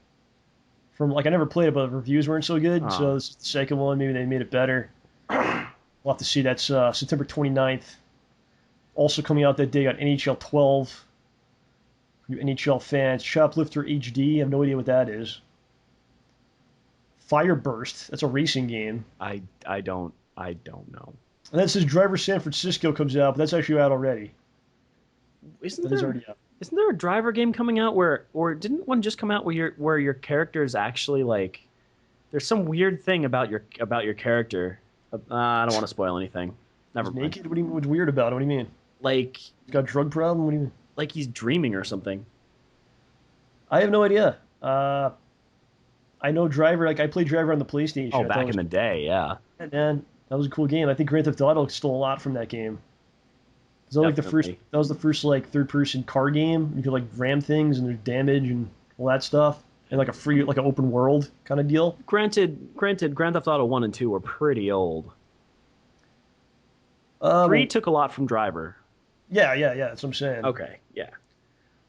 From like I never played it, but the reviews weren't so good. Oh. So this is the second one. Maybe they made it better. We'll have to see. That's September 29th. Also coming out that day got NHL 12. For you NHL fans, Shoplifter HD. I have no idea what that is. Fireburst. That's a racing game. I don't know. And then it says Driver San Francisco comes out, but that's actually out already. Isn't That is there already out. isn't there a driver game coming out or didn't one just come out where your character is actually like, there's some weird thing about your character. I don't want to spoil anything. Never He's mind. naked? What's weird about it? What do you mean? Like He's got a drug problem? What do you mean? like he's dreaming or something. I have no idea. I know Driver. Like I played Driver on the PlayStation. Oh, I thought back it was in the day, yeah. cool. Man, that was a cool game. I think Grand Theft Auto stole a lot from that game. Was that like the first? Definitely. That was the first like third-person car game. You could like ram things and there's damage and all that stuff, and like a free, like an open world kind of deal. Granted, Grand Theft Auto 1 and 2 were pretty old. 3 Well, took a lot from Driver. yeah. That's what I'm saying. Okay, yeah.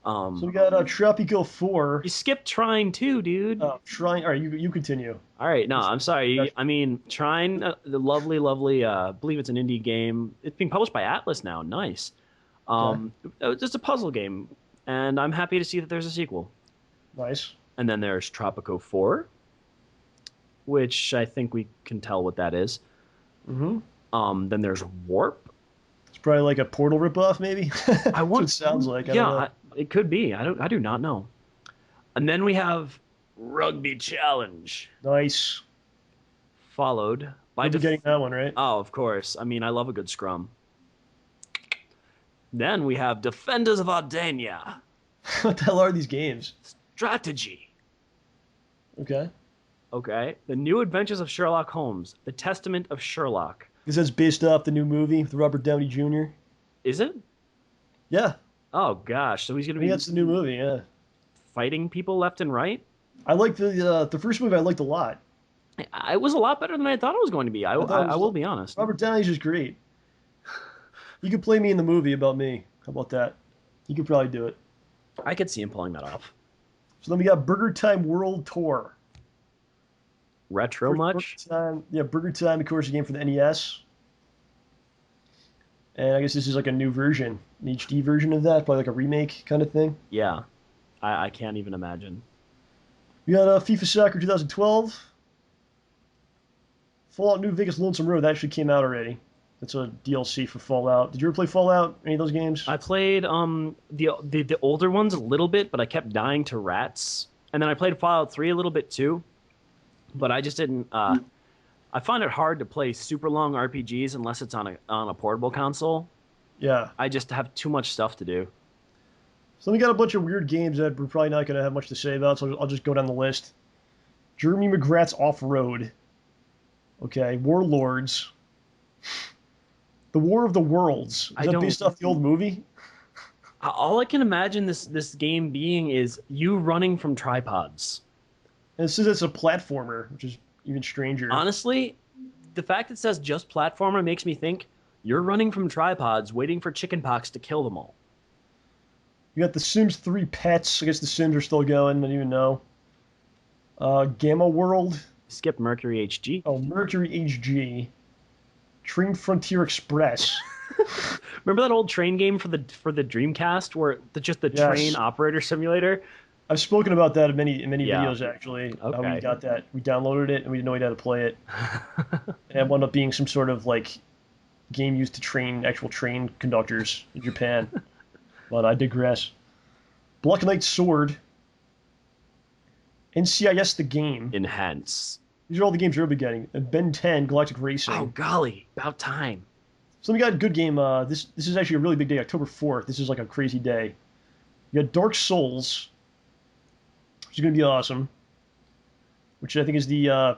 So we got Tropico 4. You skipped Trine too, dude. Trying. All right, you continue. All right, no, I'm sorry. I mean, Trine, the lovely, I believe it's an indie game. It's being published by Atlas now. Nice. It's just a puzzle game, and I'm happy to see that there's a sequel. Nice. And then there's Tropico 4, which I think we can tell what that is. Mm-hmm. Then there's Warp. It's probably like a Portal ripoff, maybe. That's I what want. it sounds like. I Yeah, don't know. it could be. I do not know. And then we have Rugby Challenge, Nice. followed by You'll be getting that one, right? Oh, of course. I mean, I love a good scrum. Then we have Defenders of Ardania, What the hell are these games? Strategy. Okay. Okay. The New Adventures of Sherlock Holmes, The Testament of Sherlock. This is based off the new movie with Robert Downey Jr. Is it? Yeah, Oh gosh. So he's I gonna think be that's the new movie. Yeah. fighting people left and right. I like the first movie. I liked a lot. It was a lot better than I thought it was going to be. I thought it I was will be honest. Robert Downey's just great. You could play me in the movie about me. How about that? You could probably do it. I could see him pulling that off. So then we got Burger Time World Tour. Retro much? Burger Time, yeah, Burger Time, of course, a game for the NES. And I guess this is like a new version, an HD version of that, probably like a remake kind of thing. Yeah. I can't even imagine. We got FIFA Soccer 2012. Fallout New Vegas Lonesome Road, that actually came out already. That's a DLC for Fallout. Did you ever play Fallout? Any of those games? I played the older ones a little bit, but I kept dying to rats. And then I played Fallout 3 a little bit too. But I just didn't I find it hard to play super long RPGs unless it's on a portable console. Yeah. I just have too much stuff to do. So we got a bunch of weird games that we're probably not going to have much to say about, so I'll just go down the list. Jeremy McGrath's Off-Road. Okay, Warlords. The War of the Worlds. Is that based off the old movie? All I can imagine this game being is you running from tripods. And it says it's a platformer, which is even stranger. Honestly, the fact it says just platformer makes me think you're running from tripods waiting for chickenpox to kill them all. You got The Sims 3 Pets. I guess The Sims are still going. I don't even know. Gamma World. Skip Mercury HG. Oh, Mercury HG. Train Frontier Express. Remember that old train game for the Dreamcast where just the train operator simulator? I've spoken about that in many videos actually. Okay. We got that. We downloaded it and we didn't know how to play it. And it wound up being some sort of like game used to train actual train conductors in Japan. But I digress. Black Knight Sword. NCIS the game. Enhance. These are all the games you'll be getting. And Ben 10 Galactic Racing. Oh golly, about time. So we got a good game. This is actually a really big day, October 4th. This is like a crazy day. You got Dark Souls, which is going to be awesome. Which I think is the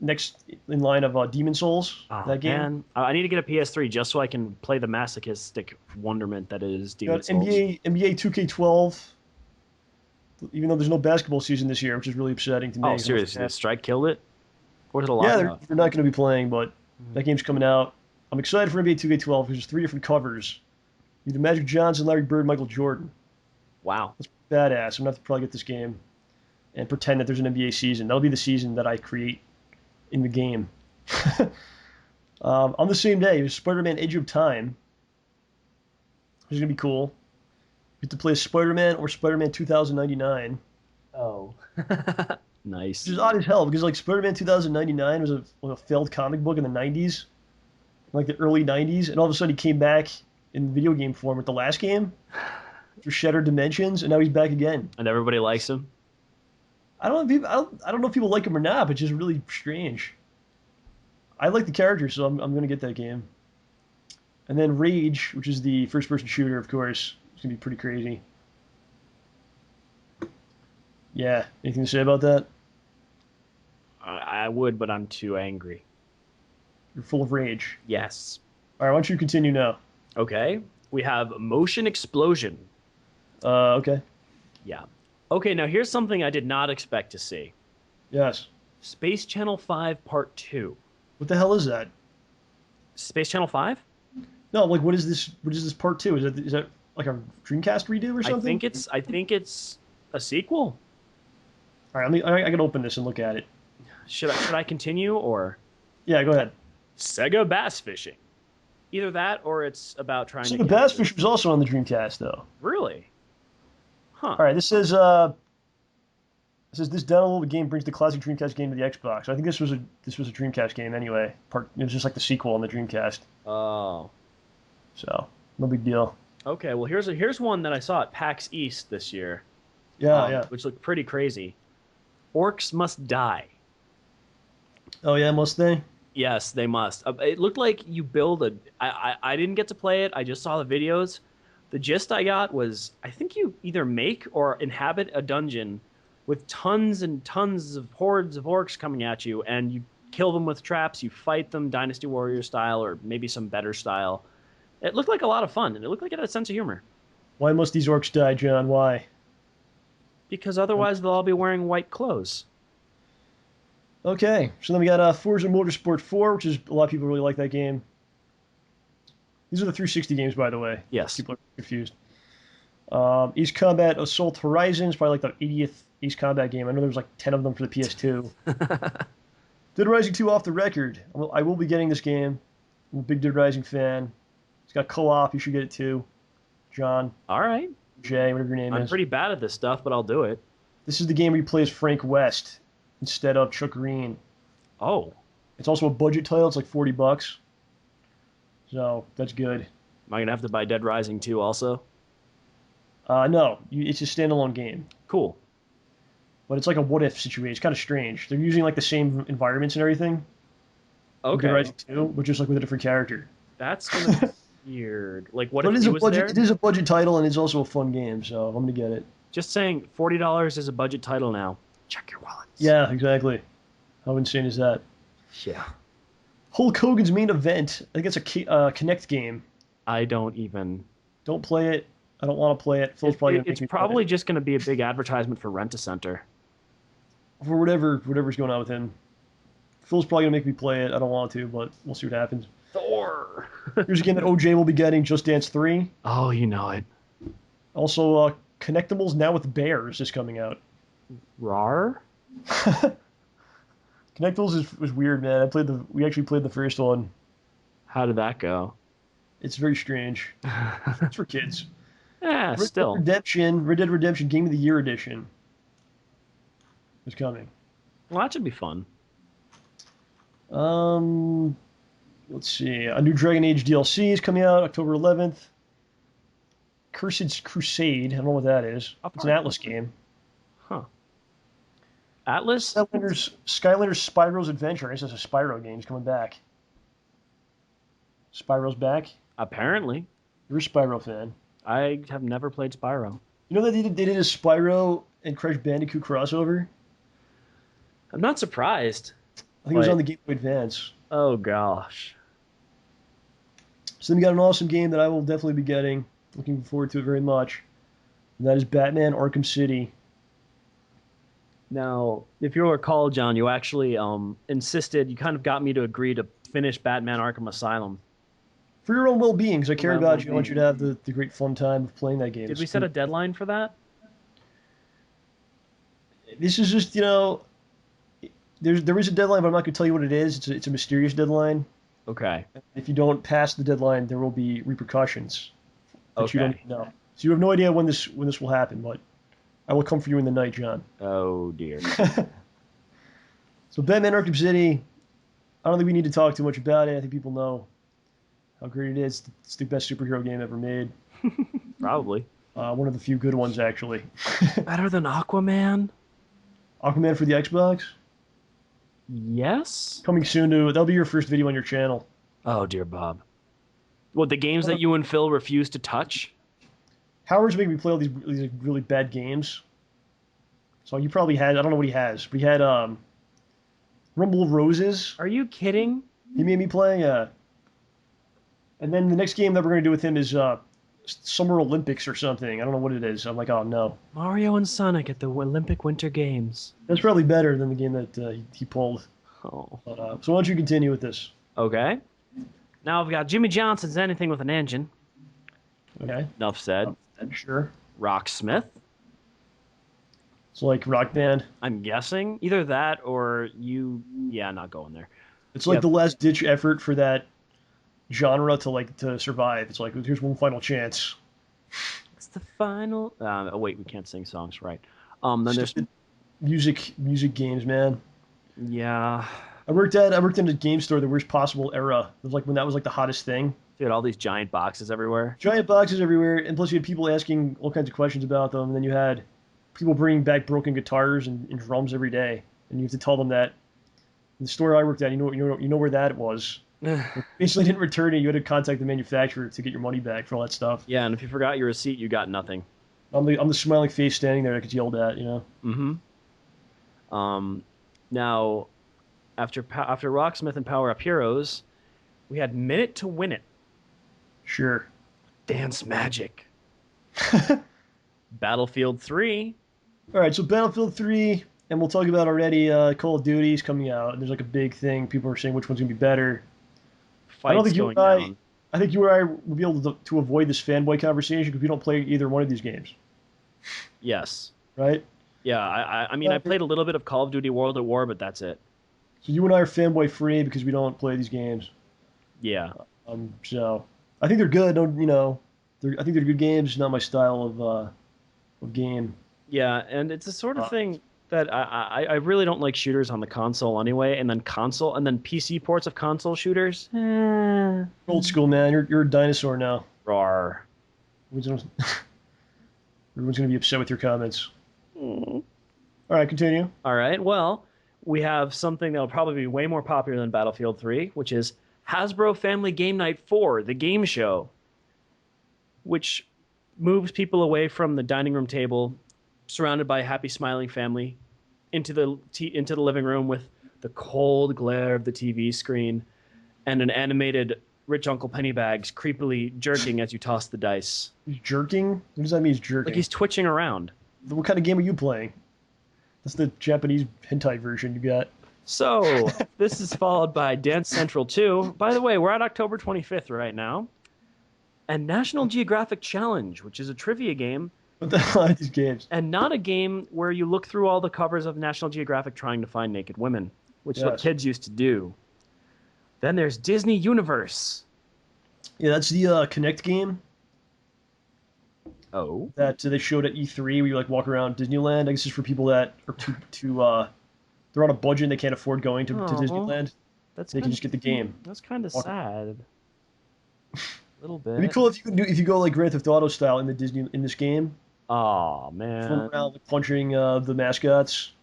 next in line of Demon Souls. Oh, that game. Man. I need to get a PS3 just so I can play the masochistic wonderment that is Demon Souls. NBA 2K12. Even though there's no basketball season this year, which is really upsetting to me. Oh, seriously? Did Strike killed it? Or did a lot? Yeah, they're not going to be playing, but that game's coming out. I'm excited for NBA 2K12 because there's 3 different covers. Either Magic Johnson, Larry Bird, Michael Jordan. Wow. That's badass. I'm going to have to probably get this game and pretend that there's an NBA season. That'll be the season that I create in the game. On the same day, there's Spider-Man Edge of Time, which is going to be cool. You get to play Spider-Man or Spider-Man 2099. Oh. Nice. Which is odd as hell because like Spider-Man 2099 was a failed comic book in the 90s, like the early 90s, and all of a sudden he came back in video game form with the last game for Shattered Dimensions, and now he's back again. And everybody likes him? I don't know if people like him or not, but it's just really strange. I like the character, so I'm going to get that game. And then Rage, which is the first-person shooter, of course. It's going to be pretty crazy. Yeah. Anything to say about that? I would, but I'm too angry. You're full of rage. Yes. All right, why don't you continue now? Okay. We have Motion Explosion. Okay. Yeah. Okay, now here's something I did not expect to see. Yes. Space Channel 5 Part 2. What the hell is that? Space Channel 5? No, like what is this? What is this part 2? Is that like a Dreamcast redo or something? I think it's a sequel. All right, I can open this and look at it. Should I continue or? Yeah, go ahead. Sega Bass Fishing. Either that or it's about trying to. Sega Bass Fishing was also on the Dreamcast though. Really? Huh. All right, this says this downloadable game brings the classic Dreamcast game to the Xbox. I think this was a Dreamcast game anyway. It was just like the sequel on the Dreamcast. Oh. So no big deal. Okay, well here's one that I saw at PAX East this year. Yeah. Which looked pretty crazy. Orcs Must Die. Oh yeah, must they? Yes, they must. It looked like you build a. I didn't get to play it. I just saw the videos. The gist I got was I think you either make or inhabit a dungeon with tons and tons of hordes of orcs coming at you, and you kill them with traps. You fight them Dynasty Warrior style or maybe some better style. It looked like a lot of fun, and it looked like it had a sense of humor. Why must these orcs die, John? Why? Because otherwise they'll all be wearing white clothes. Okay, so then we got Forza Motorsport 4, which is a lot of people really like that game. These are the 360 games, by the way. Yes. People are confused. Ace Combat Assault Horizons, probably like the 80th Ace Combat game. I know there was like 10 of them for the PS2. Dead Rising 2 off the record. I will be getting this game. I'm a big Dead Rising fan. It's got co-op. You should get it too. John, All right. Jay, whatever your name I'm is. pretty bad at this stuff, but I'll do it. This is the game where you play as Frank West instead of Chuck Green. Oh. It's also a budget title. It's like $40. So that's good. Am I going to have to buy Dead Rising 2 also? No, it's a standalone game. Cool. But it's like a what-if situation. It's kind of strange. They're using like the same environments and everything. Okay. Dead Rising 2, but just like with a different character. That's going to be weird. Like, what But if it is he a was budget. there? It is a budget title, and it's also a fun game. So I'm gonna get it. Just saying, $40 is a budget title now. Check your wallets. Yeah, exactly. How insane is that? Yeah. Hulk Hogan's main event. I think it's a Kinect game. I don't even... Don't play it. I don't want to play it. Phil's probably gonna make It's me play probably it. just going to be a big advertisement for Rent-A-Center. For whatever's going on with him. Phil's probably gonna make me play it. I don't want to, but we'll see what happens. Thor! Here's a game that OJ will be getting. Just Dance 3. Oh, you know it. Also, Connectables Now with Bears is coming out. Rar? Connectables was weird, man. We actually played the first one. How did that go? It's very strange. It's for kids. Yeah, still. Red Dead Redemption Game of the Year edition is coming. Well, that should be fun. Let's see. A new Dragon Age DLC is coming out October 11th. Cursed Crusade. I don't know what that is. It's an Atlas game. Huh. Atlas? Skylanders Spyro's Adventure. I guess it's a Spyro game. It's coming back. Spyro's back. Apparently. You're a Spyro fan. I have never played Spyro. You know that they did a Spyro and Crash Bandicoot crossover? I'm not surprised. I think it was on the Game Boy Advance. Oh, gosh. So then we got an awesome game that I will definitely be getting. Looking forward to it very much. And that is Batman Arkham City. Now, if you'll recall, John, you actually insisted, you kind of got me to agree to finish Batman Arkham Asylum. For your own well-being, because I care My about you. I well-being. want you to have the great fun time of playing that game. Did we set a deadline for that? This is just, there is a deadline, but I'm not going to tell you what it is. It's a mysterious deadline. Okay. If you don't pass the deadline, there will be repercussions that you don't Okay. know. So you have no idea when this will happen, but I will come for you in the night, John. Oh, dear. So Batman Arkham City, I don't think we need to talk too much about it. I think people know how great it is. It's the best superhero game ever made. Probably. One of the few good ones, actually. Better than Aquaman? Aquaman for the Xbox? Yes? Coming soon that'll be your first video on your channel. Oh, dear Bob. What, the games that you and Phil refuse to touch? Howard's making me play all these really bad games. So you probably had, I don't know what he has, but he had Rumble Roses. Are you kidding? He made me play. And then the next game that we're going to do with him is Summer Olympics or something. I don't know what it is. I'm like, oh no. Mario and Sonic at the Olympic Winter Games. That's probably better than the game that he pulled. Oh. But, so why don't you continue with this? Okay. Now I've got Jimmy Johnson's Anything with an Engine. Okay. Enough said. Sure. Rocksmith. It's like Rock Band. I'm guessing. Either that or you... Yeah, not going there. It's like Yep. the last ditch effort for that genre to survive. It's like, here's one final chance. It's the final... oh, wait, we can't sing songs, right. Then there's... Music games, man. Yeah. I worked in a game store the worst possible era. It was like when that was like the hottest thing. Dude, all these giant boxes everywhere. Giant boxes everywhere, and plus you had people asking all kinds of questions about them, and then you had people bringing back broken guitars and drums every day, and you have to tell them that. In the store I worked at, you know where that was. Basically, didn't return it. You had to contact the manufacturer to get your money back for all that stuff. Yeah, and if you forgot your receipt, you got nothing. I'm the smiling face standing there that gets yelled at, Mm-hmm. Now, after Rocksmith and Power Up Heroes, we had Minute to Win It. Sure. Dance Magic. Battlefield 3. All right, so Battlefield 3, and we'll talk about already Call of Duty's coming out. And there's like a big thing. People are saying which one's gonna be better. I don't Fights think you going and I. down. I think you and I will be able to avoid this fanboy conversation because we don't play either one of these games, Yes. right? Yeah. I mean, I So played a little bit of Call of Duty World at War, but that's it. you and I are fanboy free because we don't play these games. Yeah. So I think they're good. Don't I think they're good games. Not my style of game. Yeah, and it's the sort of Uh, thing that I really don't like shooters on the console anyway, and then PC ports of console shooters. Old school, man. You're a dinosaur now. Rawr. Everyone's everyone's gonna be upset with your comments. Mm. All right, continue. All right. Well, we have something that'll probably be way more popular than Battlefield 3, which is Hasbro Family Game Night 4, the game show, which moves people away from the dining room table, surrounded by a happy, smiling family, into the living room with the cold glare of the TV screen and an animated rich Uncle Pennybags creepily jerking as you toss the dice. He's jerking. What does that mean? He's Like jerking. he's twitching around. What kind of game are you playing? That's the Japanese hentai version you got. So, this is followed by Dance Central 2. By the way, we're at October 25th right now. And National Geographic Challenge, which is a trivia game, What the hell are these games? and not a game where you look through all the covers of National Geographic trying to find naked women, which is what Yes. kids used to do. Then there's Disney Universe. Yeah, that's the Connect game Oh. that they showed at E3 where you like walk around Disneyland. I guess it's for people that are they're on a budget and they can't afford going to Aw. Disneyland. That's They can kind just get the game. That's kind of Walk- sad. A little It'd be bit. cool if you go like Grand Theft Auto style in this game, Oh run man. around like, punching the mascots.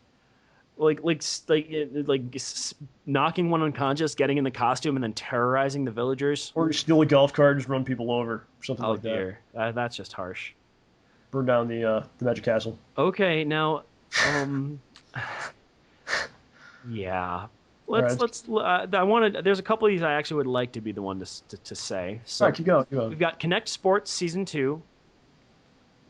Knocking one unconscious, getting in the costume, and then terrorizing the villagers. Or steal a golf cart and just run people over, something Oh like that. dear, that's just harsh. Burn down the Magic Castle. Okay, now, um, yeah, Alright. I wanted. There's a couple of these I actually would like to be the one to say. So All right, keep going. Keep we've going. got Connect Sports Season 2.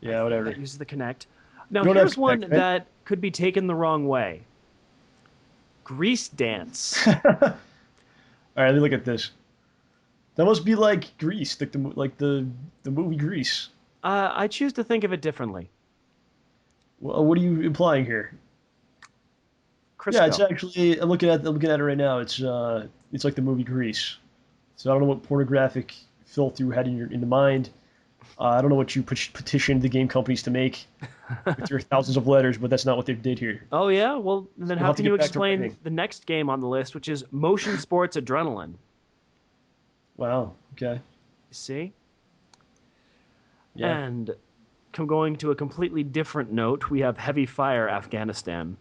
Yeah, whatever. That uses the Connect. Now You don't have here's one Kinect, right? that could be taken the wrong way. Grease Dance. All right, let me look at this. That must be like Grease, like the movie Grease. I choose to think of it differently. Well, what are you implying here? Yeah, it's Crisco. actually I'm looking at it right now. It's like the movie Grease. So I don't know what pornographic filth you had in the mind. I don't know what you petitioned the game companies to make with your thousands of letters, but that's not what they did here. Oh yeah, well then We'll how have to can get you back to explain writing. the next game on the list, which is Motion Sports Adrenaline? Wow. Okay. You see? Yeah. And going to a completely different note, we have Heavy Fire Afghanistan.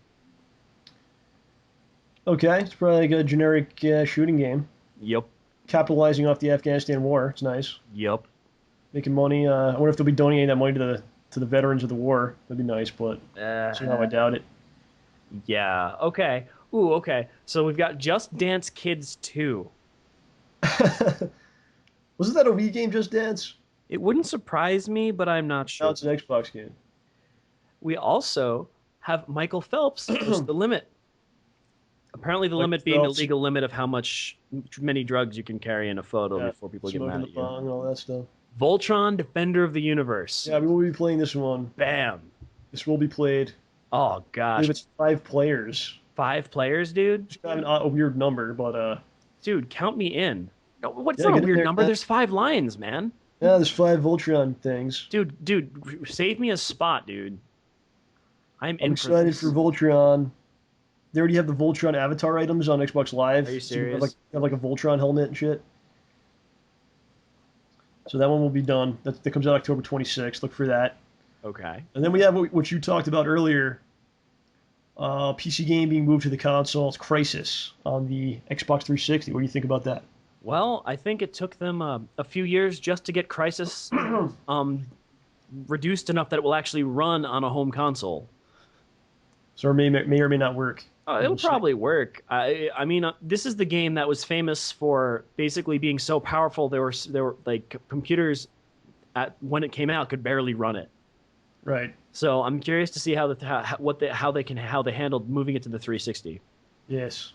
Okay. It's probably like a generic shooting game, Yep. capitalizing off the Afghanistan war. It's nice, Yep. making money. I wonder if they'll be donating that money to the veterans of the war. That'd be nice, but somehow I doubt it. Yeah. Okay. Ooh, okay. So we've got Just Dance Kids 2. Wasn't that a Wii game, Just Dance? It wouldn't surprise me, but I'm not Now sure. it's an Xbox game. We also have Michael Phelps push the limit. Apparently, the Michael limit being the Phelps. legal limit of many drugs you can carry in a photo Yeah, before people get smoking mad the at you. bong and all that stuff. Voltron, Defender of the Universe. Yeah, we will be playing this one. Bam. This will be played. Oh I gosh, believe it's 5 players. 5 players, dude. It's kind of a weird number, but Dude, count me in. No, what's Yeah, not a get in weird there, number? man. There's 5 lions, man. yeah, there's 5 Voltron things. Dude, save me a spot, dude. I'm I'm in excited this. for Voltron. They already have the Voltron avatar items on Xbox Live. Are you So you have serious? have like a Voltron helmet and shit. So that one will be done. That comes out October 26th. Look for that. Okay. And then we have what you talked about earlier. PC game being moved to the console. It's Crisis on the Xbox 360. What do you think about that? Well, I think it took them a few years just to get Crisis reduced enough that it will actually run on a home console. So it may or may not work. It'll We'll see. probably work. I mean, this is the game that was famous for basically being so powerful. There were like computers when it came out could barely run it. Right. So I'm curious to see how they handled moving it to the 360. Yes.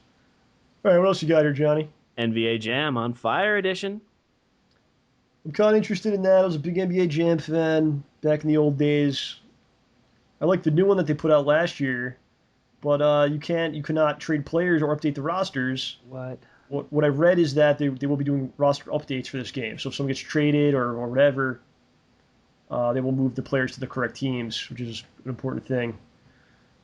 All right. What else you got here, Johnny? NBA Jam on Fire Edition. I'm kind of interested in that. I was a big NBA Jam fan back in the old days. I like the new one that they put out last year, but you cannot trade players or update the rosters. What? What I read is that they will be doing roster updates for this game. So if someone gets traded or whatever, they will move the players to the correct teams, which is an important thing.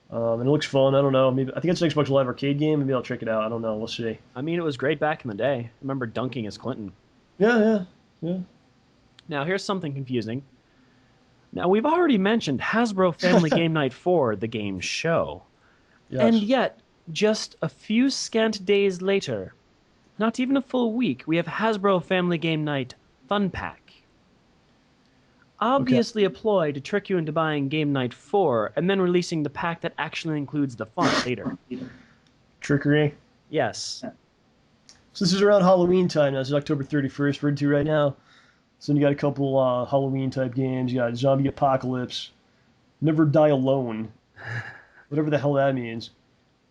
And it looks fun. I don't know. Maybe I think it's an Xbox Live Arcade game. Maybe I'll check it out. I don't know. We'll see. I mean, it was great back in the day. I remember dunking as Clinton. Yeah, yeah, yeah. Now, here's something confusing. Now, we've already mentioned Hasbro Family Game Night 4, the game show. Yes. And yet, just a few scant days later, not even a full week, we have Hasbro Family Game Night Fun Pack. Obviously a ploy to trick you into buying Game Night 4 and then releasing the pack that actually includes the fun later. Trickery. Yes. So this is around Halloween time now. This is October 31st. We're into right now. So then you got a couple Halloween type games. You got Zombie Apocalypse, Never Die Alone, whatever the hell that means,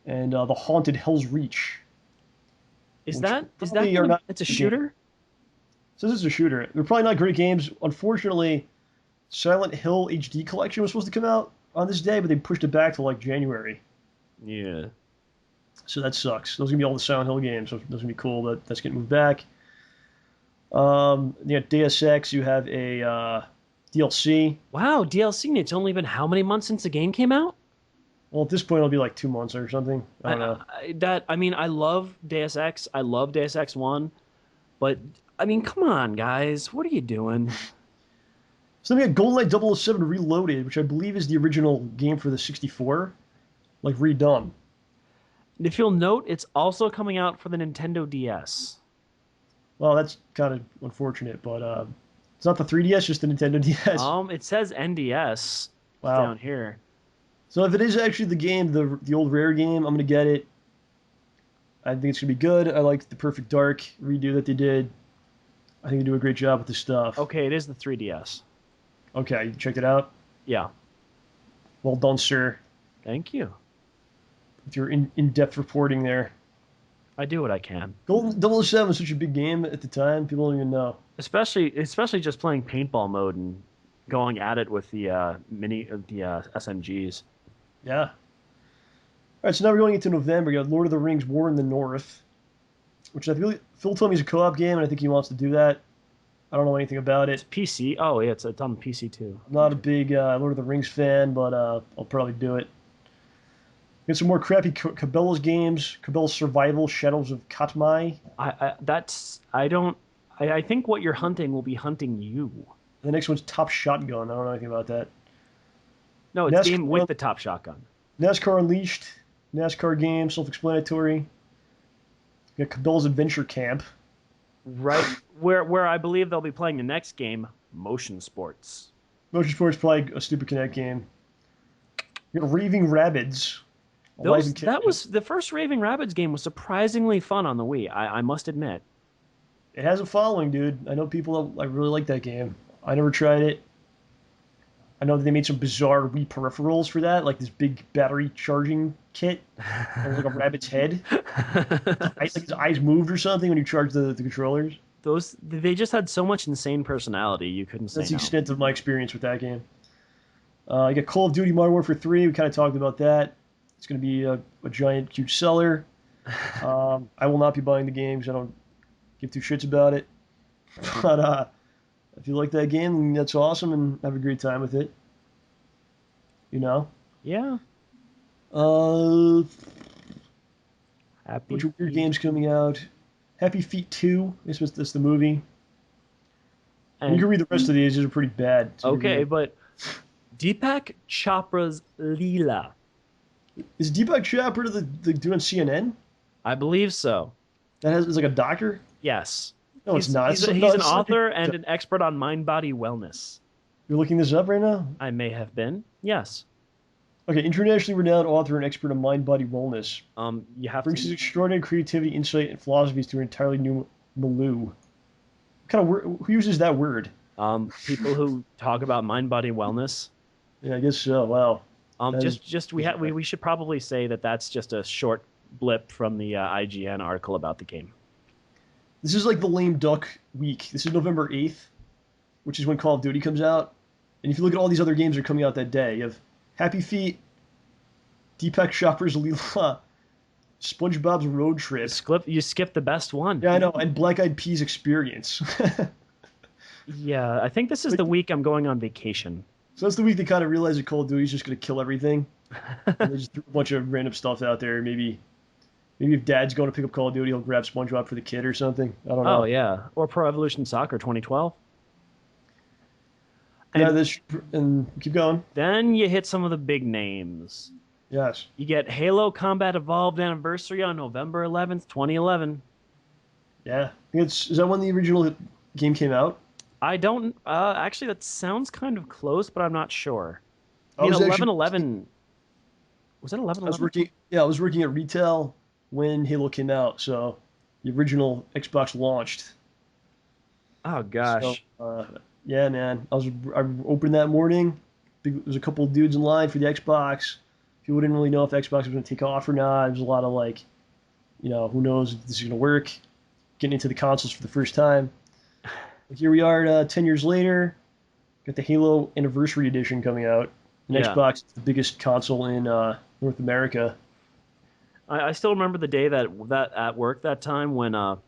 and The Haunted Hell's Reach. Is Which that probably are not it's a good shooter? So this is a shooter. They're probably not great games. Unfortunately, Silent Hill HD Collection was supposed to come out on this day, but they pushed it back to like January. Yeah. So that sucks. Those are gonna be all the Silent Hill games. So those are gonna be cool, but that's getting moved back. You got Deus Ex. You have a DLC. Wow, DLC, and it's only been how many months since the game came out? Well, at this point, it'll be like 2 months or something. I don't know. I mean, I love Deus Ex. I love Deus Ex 1, but I mean, come on, guys. What are you doing? So then we got GoldenEye 007 Reloaded, which I believe is the original game for the 64, like redone. And if you'll note, it's also coming out for the Nintendo DS. Well, that's kind of unfortunate, but it's not the 3DS, just the Nintendo DS. It says NDS Wow. down here. So if it is actually the game, the old Rare game, I'm gonna get it. I think it's gonna be good. I like the Perfect Dark redo that they did. I think they do a great job with this stuff. Okay, it is the 3DS. Okay, you checked it out. Yeah. Well done, sir. Thank you. With your in-depth reporting there. I do what I can. Golden 007 was such a big game at the time. People don't even know. Especially just playing paintball mode and going at it with the SMGs. Yeah. All right, so now we're going into November. You got Lord of the Rings: War in the North, which I feel Phil told me is a co-op game, and I think he wants to do that. I don't know anything about it. It's PC. Oh, yeah, it's on PC too. I'm not a big Lord of the Rings fan, but I'll probably do it. Get some more crappy Cabela's games. Cabela's Survival: Shadows of Katmai. I think what you're hunting will be hunting you. The next one's Top Shotgun. I don't know anything about that. No, it's game with the top shotgun. NASCAR Unleashed. NASCAR game, self-explanatory. You got Cabela's Adventure Camp. Right, where I believe they'll be playing the next game, Motion Sports. Motion Sports probably a Super Connect game. You got Raving Rabbids. That was the first Raving Rabbids game was surprisingly fun on the Wii. I must admit. It has a following, dude. I know people that really like that game. I never tried it. I know that they made some bizarre Wii peripherals for that, like this big battery charging kit. That was like a rabbit's head. Like his eyes moved or something when you charge the controllers. They just had so much insane personality, you couldn't say That's the no. extent of my experience with that game. You got Call of Duty Modern Warfare 3. We kind of talked about that. It's going to be a giant, huge seller. I will not be buying the game because I don't give two shits about it. But if you like that game, that's awesome and have a great time with it. You know? Yeah. Happy bunch of weird Feet. games coming out. Happy Feet 2. This the movie. And you can read the rest of these. These are pretty bad. So okay, but Deepak Chopra's Leela. Is Deepak Chopra the dude on CNN? I believe so. Is like a doctor? Yes. No, it's not. He's an author and an expert on mind-body wellness. You're looking this up right now? I may have been. Yes. Okay, internationally renowned author and expert on mind-body wellness. You have brings to his extraordinary creativity, insight, and philosophies to an entirely new milieu. What kind of word? Who uses that word? people who talk about mind-body wellness. Yeah, I guess so. Wow. That is Just we should probably say that that's just a short blip from the IGN article about the game. This is like the lame duck week. This is November 8th, which is when Call of Duty comes out. And if you look at all these other games that are coming out that day, you have Happy Feet, Deepak Chopper's Leela, SpongeBob's Road Trip. You skipped the best one. Yeah, I know, and Black Eyed Peas Experience. Yeah, I think this is the week I'm going on vacation. So that's the week they kind of realized that Call of Duty is just going to kill everything. And they just threw a bunch of random stuff out there. Maybe if Dad's going to pick up Call of Duty, he'll grab SpongeBob for the kid or something. I don't know. Oh yeah, or Pro Evolution Soccer 2012. Yeah, And and keep going. then you hit some of the big names. Yes. You get Halo Combat Evolved Anniversary on November 11th, 2011. Yeah. I think is that when the original game came out? I don't actually that sounds kind of close, but I'm not sure. I I mean, was actually 1111 was it 1111? I was working at retail when Halo came out, so the original Xbox launched. Oh gosh. So, yeah, man. I opened that morning. There was a couple of dudes in line for the Xbox. People didn't really know if Xbox was going to take off or not. There was a lot of like, who knows if this is going to work. Getting into the consoles for the first time. But here we are, 10 years later. Got the Halo Anniversary Edition coming out. And Yeah. Xbox is the biggest console in North America. I still remember the day that at work that time when our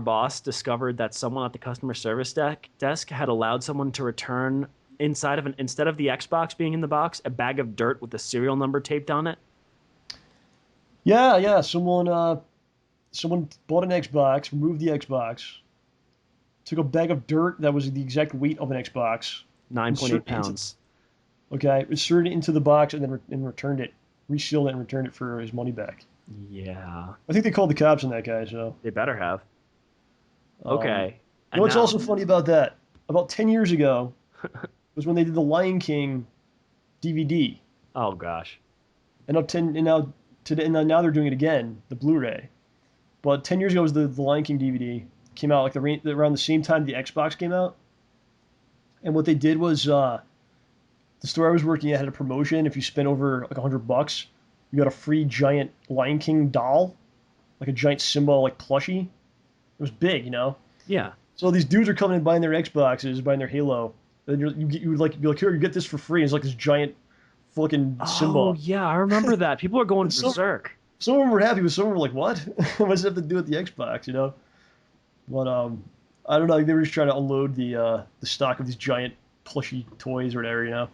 boss discovered that someone at the customer service desk had allowed someone to return instead of the Xbox being in the box, a bag of dirt with the serial number taped on it. Yeah. Someone bought an Xbox, removed the Xbox, took a bag of dirt that was the exact weight of an Xbox. 9.8 pounds. Okay, inserted it into the box and then returned it, resealed it and returned it for his money back. Yeah, I think they called the cops on that guy. So they better have. um, Okay. You know what's also funny about that? About 10 years ago was when they did the Lion King DVD, Oh gosh. and now they're doing it again, the Blu-ray. But 10 years ago was the Lion King DVD. Came out like around the same time the Xbox came out. And what they did was the store I was working at had a promotion. If you spent over like $100, you got a free giant Lion King doll, like a giant Simba like plushie. It was big, Yeah. So these dudes are coming and buying their Xboxes, buying their Halo. And you'd be like, here, you get this for free. It's like this giant fucking Simba. Oh yeah, I remember that. People are going It's so- berserk. Some of them were happy, but some of them were like, what? What does it have to do with the Xbox, But I don't know. They were just trying to unload the stock of these giant plushy toys or whatever.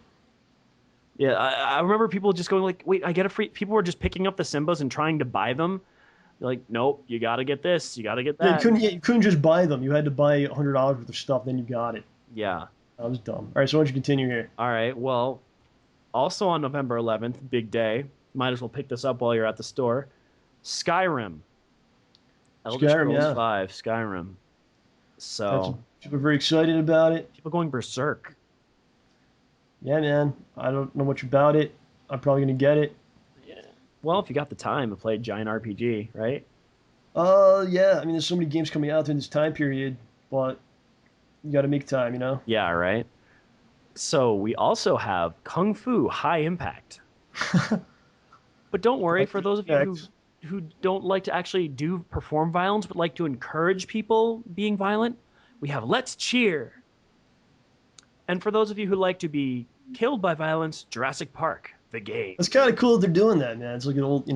Yeah, I remember people just going like, "Wait, I get a free." People were just picking up the Simbas and trying to buy them. They're like, "Nope, you got to get this. You got to get Yeah, that." you couldn't just buy them. You had to buy $100 worth of stuff, then you got it. Yeah. That was dumb. All right, so why don't you continue here? All right. Well, also on November 11th, big day. Might as well pick this up while you're at the store. Skyrim. Elder Skyrim, Scrolls yeah. 5, Skyrim. So People are very excited about it. people going berserk. Yeah, man. I don't know much about it. I'm probably gonna get it. Yeah. Well, if you got the time to play a giant RPG, right? Yeah. I mean, there's so many games coming out during this time period, but you got to make time. Yeah, right. So we also have Kung Fu High Impact. But don't worry, for those of you who don't like to actually perform violence, but like to encourage people being violent, we have Let's Cheer. And for those of you who like to be killed by violence, Jurassic Park, the game. It's kind of cool that they're doing that, man. It's like an old.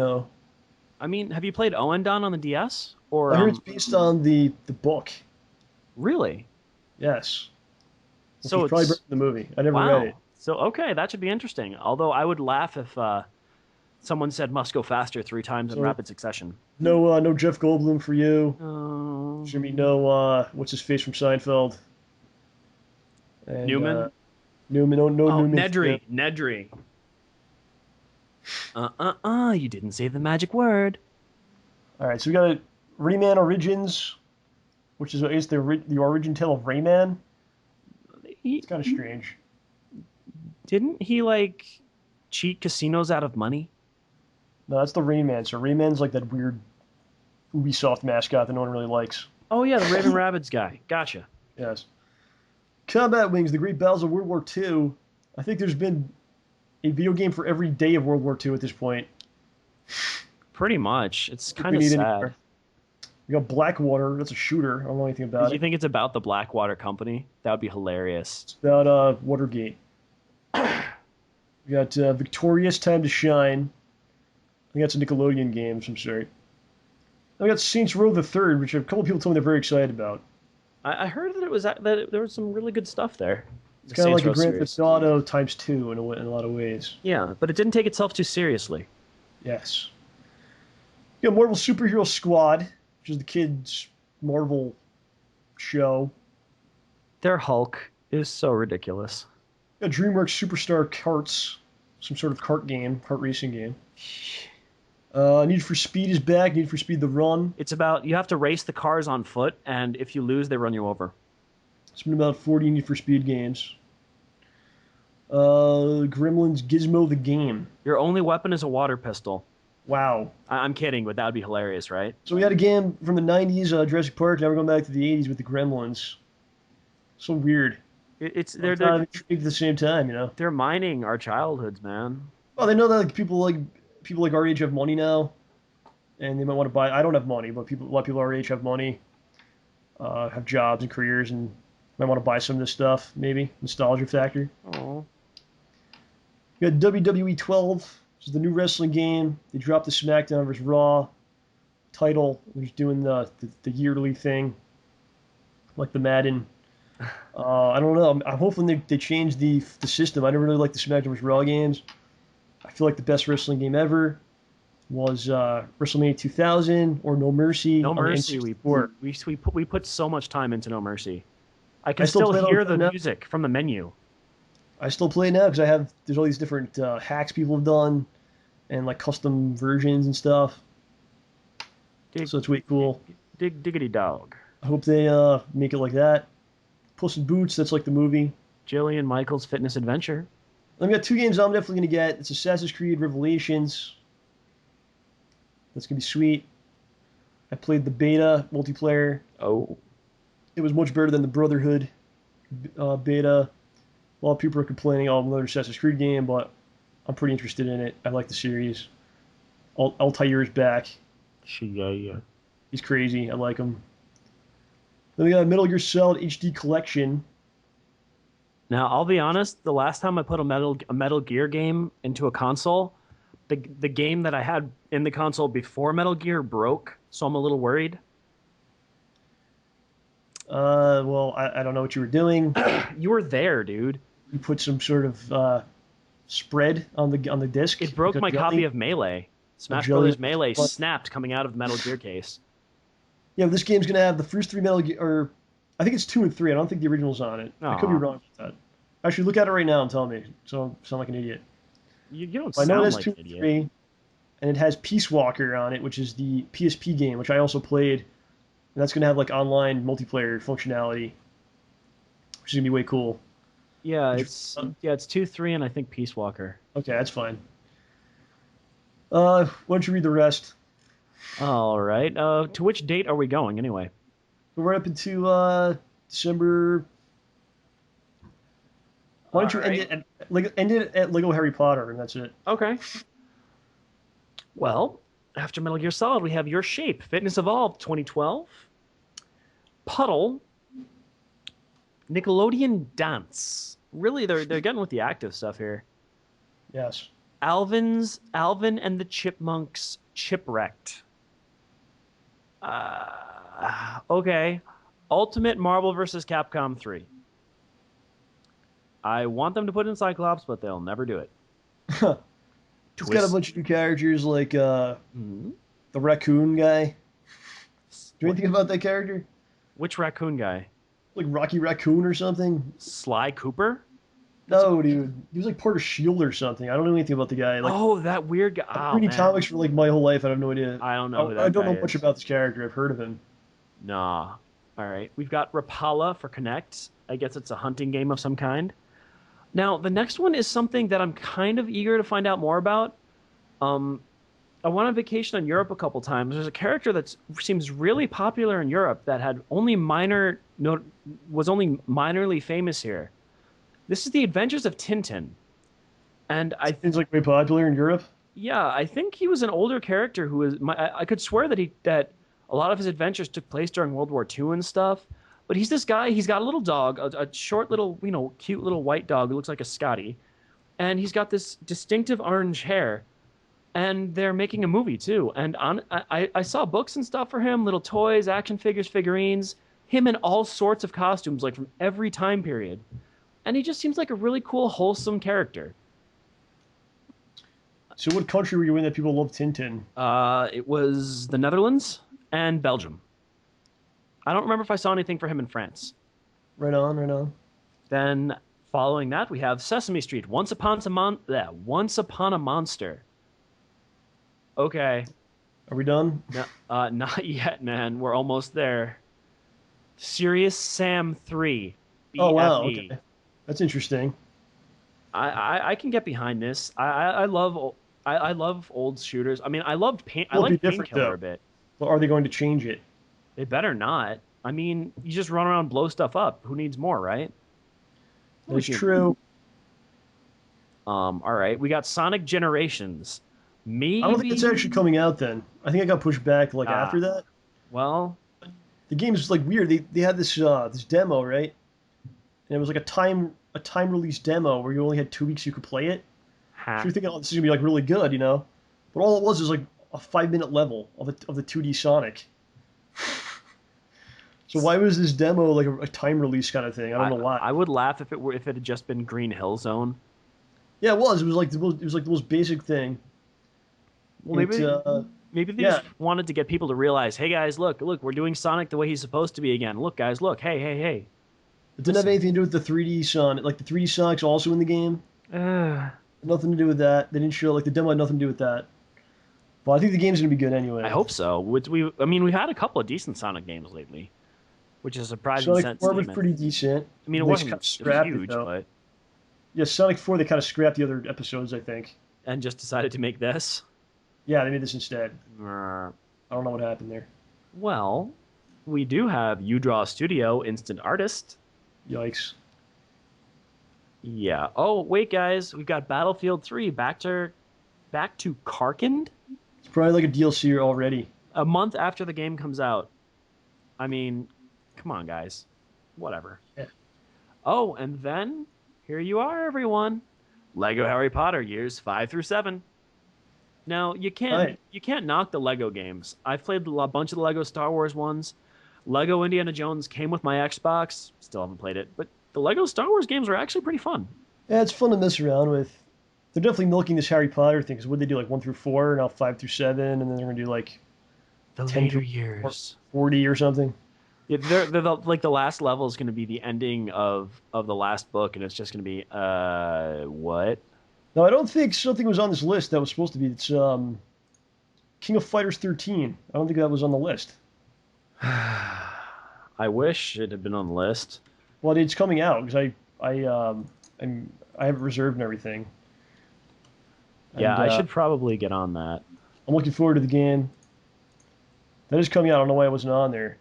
I mean, have you played Oendan on the DS? Or I heard it's based on the book. really? Yes. So it's probably it's better than the movie. I never wow. read it. So okay, that should be interesting. Although I would laugh if someone said "must go faster" 3 times in So- rapid succession. No Jeff Goldblum for you. Oh. There's gonna be no what's his face from Seinfeld. And, Newman? Newman. No Oh, Newman. Nedry. Nedry. You didn't say the magic word. All right, so we got Rayman Origins, which is I guess the origin tale of Rayman. It's kind of strange. Didn't he like cheat casinos out of money? No, that's the Rayman. So Rayman's like that weird Ubisoft mascot that no one really likes. Oh yeah, the Raven Rabbids guy. Gotcha. Yes. Combat Wings: The Great Battles of World War II. I think there's been a video game for every day of World War II at this point. Pretty much. It's I think kind we of need any sad. more. We got Blackwater. That's a shooter. I don't know anything Did about you it. think it's about the Blackwater Company? That would be hilarious. It's about Watergate. We got Victorious: Time to Shine. I think that's a Nickelodeon game of some sort. I got Saints Row the Third, which a couple people told me they're very excited about. I heard that it was that there was some really good stuff there. It's The kind of Saints like a Row Grand Theft series. Auto times two in a lot of ways. Yeah, but it didn't take itself too seriously. Yes. You got Marvel Superhero Squad, which is the kids' Marvel show. Their Hulk is so ridiculous. You got DreamWorks Superstar Karts, some sort of kart game, kart racing game. Need for Speed is back. Need for Speed: The Run. It's about you have to race the cars on foot, and if you lose, they run you over. It's been about 40 Need for Speed games. Gremlins Gizmo the Game. Your only weapon is a water pistol. Wow. I'm kidding, but that would be hilarious, right? So we had a game from the 90s, Jurassic Park. Now we're going back to the 80s with the Gremlins. So weird. It's I'm kind of intrigued at the same time, you know. they're mining our childhoods, man. Well, they know that people like our age have money now, and they might want to buy. I don't have money, but a lot of people our age have money, have jobs and careers, and might want to buy some of this stuff. Maybe nostalgia factor. Oh, You got WWE 12, which is the new wrestling game. They dropped the SmackDown vs. Raw title. They're just doing the yearly thing, like the Madden. I don't know. I'm hoping they change the system. I never really liked the SmackDown vs. Raw games. I feel like the best wrestling game ever was WrestleMania 2000 or No Mercy. No on the Mercy. N64. We put so much time into No Mercy. I can I still still play it all hear the the time now. music from the menu. I still play it now because there's all these different hacks people have done and like custom versions and stuff. Dig, So it's way cool. diggity dog. I hope they make it like that. Puss in Boots, that's like the movie. Jillian Michaels Fitness Adventure. I've got two games I'm definitely going to get. It's Assassin's Creed Revelations. That's going to be sweet. I played the beta multiplayer. Oh, It was much better than the Brotherhood beta. A lot of people are complaining, oh, another Assassin's Creed game, but I'm pretty interested in it. I like the series. Altair's back. yeah. He's crazy. I like him. Then we got Metal Gear Solid HD Collection. Now, I'll be honest, the last time I put a Metal Gear game into a console, the game that I had in the console before Metal Gear broke, so I'm a little worried. Well, I don't know what you were doing. You were there, dude. You put some sort of spread on the disc. It broke my copy of Melee. Smash jelly- Brothers Melee snapped coming out of the Metal Gear case. Yeah, this game's gonna have the first three Metal Gear, or I think it's 2 and 3. I don't think the original's on it. I could be Aw. wrong about that. Actually, look at it right now and tell me. So I sound like an idiot. You don't I know it sound has like 2 an and idiot. 3, and it has Peace Walker on it, which is the PSP game, which I also played. And that's gonna have like online multiplayer functionality, which is gonna be way cool. Yeah, Did it's 2, 3, and I think Peace Walker. Okay, that's fine. Why don't you read the rest? All right. To which date are we going anyway? We're right up into December. Why don't you end it at Lego Harry Potter, and that's it. Okay. Well, after Metal Gear Solid, we have Your Shape, Fitness Evolved 2012, Puddle, Nickelodeon Dance. Really, they're getting with the active stuff here. Yes. Alvin and the Chipmunks Chipwrecked. Okay. Ultimate Marvel vs. Capcom 3. I want them to put in Cyclops, but they'll never do it. It's got a bunch of new characters like Mhm. the raccoon guy. Do you think about that character? Which raccoon guy? Like Rocky Raccoon or something? Sly Cooper? No, dude. He was like part of Shield or something. I don't know anything about the guy. Like, Oh, that weird guy. I've Oh, been reading man. comics for like my whole life. I have no idea. I don't know who that I don't guy know much is. about this character. I've heard of him. Nah. All right. We've got Rapala for Connect. I guess it's a hunting game of some kind. Now, the next one is something that I'm kind of eager to find out more about. I went on vacation in Europe a couple times. There's a character that seems really popular in Europe that had only minor no was only minorly famous here. This is the Adventures of Tintin, and Seems like way popular in Europe. yeah, I think he was an older character who was I could swear that a lot of his adventures took place during World War II and stuff. But he's this guy. He's got a little dog, a short little, cute little white dog who looks like a Scotty, and he's got this distinctive orange hair. And they're making a movie too. And I saw books and stuff for him, little toys, action figures, figurines, him in all sorts of costumes, like from every time period. And he just seems like a really cool, wholesome character. So what country were you in that people love Tintin? It was the Netherlands and Belgium. I don't remember if I saw anything for him in France. Right on, right on. Then following that, we have Sesame Street, Once Upon a Monster. Okay. Are we done? No, not yet, man. We're almost there. Serious Sam 3. Oh wow, BFE. okay. That's interesting. I can get behind this. I love old shooters. I mean, I Will it be like different Painkiller though? a bit. Well, are they going to change it? They better not. I mean, you just run around and blow stuff up. Who needs more, right? That's true. All right. We got Sonic Generations. Maybe. I don't think it's actually coming out then. I think I got pushed back like after that. Well, The game is like weird. They had this demo, right? And it was like a time release demo where you only had 2 weeks you could play it. So you're thinking, oh, this is gonna be like really good, you know? But all it was like a 5-minute level of the 2D Sonic. So why was this demo like a time release kind of thing? I don't know why. I would laugh if it had just been Green Hill Zone. Yeah, it was. It was like the most basic thing. Well, maybe they just wanted to get people to realize, hey guys, look, we're doing Sonic the way he's supposed to be again. Look, guys, look, hey. It didn't have anything to do with the 3D Sonic. Like the 3D Sonic's also in the game. Nothing to do with that. They didn't show like the demo had nothing to do with that. Well, I think the game's gonna be good anyway. I hope so. We've had a couple of decent Sonic games lately, which is a surprising Sonic 4 was pretty decent. I mean, it They wasn't kind of it was scrapped it, huge, though. but Yeah, Sonic 4 they kind of scrapped the other episodes, I think. and just decided to make this. Yeah, they made this instead. Uh, I don't know what happened there. Well, we do have You Draw Studio Instant Artist. Yikes. Yeah. Oh, wait, guys, we've got Battlefield 3 back to Karkand It's probably like a DLC already. a month after the game comes out. I mean, come on, guys. Whatever. Yeah. Oh, and then here you are, everyone. Lego Harry Potter years 5 through 7. Now, you can't knock the Lego games. I've played a bunch of the Lego Star Wars ones. Lego Indiana Jones came with my Xbox. Still haven't played it, but the Lego Star Wars games are actually pretty fun. Yeah, it's fun to mess around with. They're definitely milking this Harry Potter thing because what they do, like 1 through 4, now 5 through 7, and then they're gonna do like The 10 later to years. 40 or something. Yeah, like the last level is going to be the ending of the last book, and it's just going to be what? No, I don't think something was on this list that was supposed to be. It's King of Fighters 13. I don't think that was on the list. I wish it had been on the list. Well, it's coming out because I have it reserved and everything. Yeah, And, I should probably get on that. I'm looking forward to the game. That is coming out. I don't know why it wasn't on there.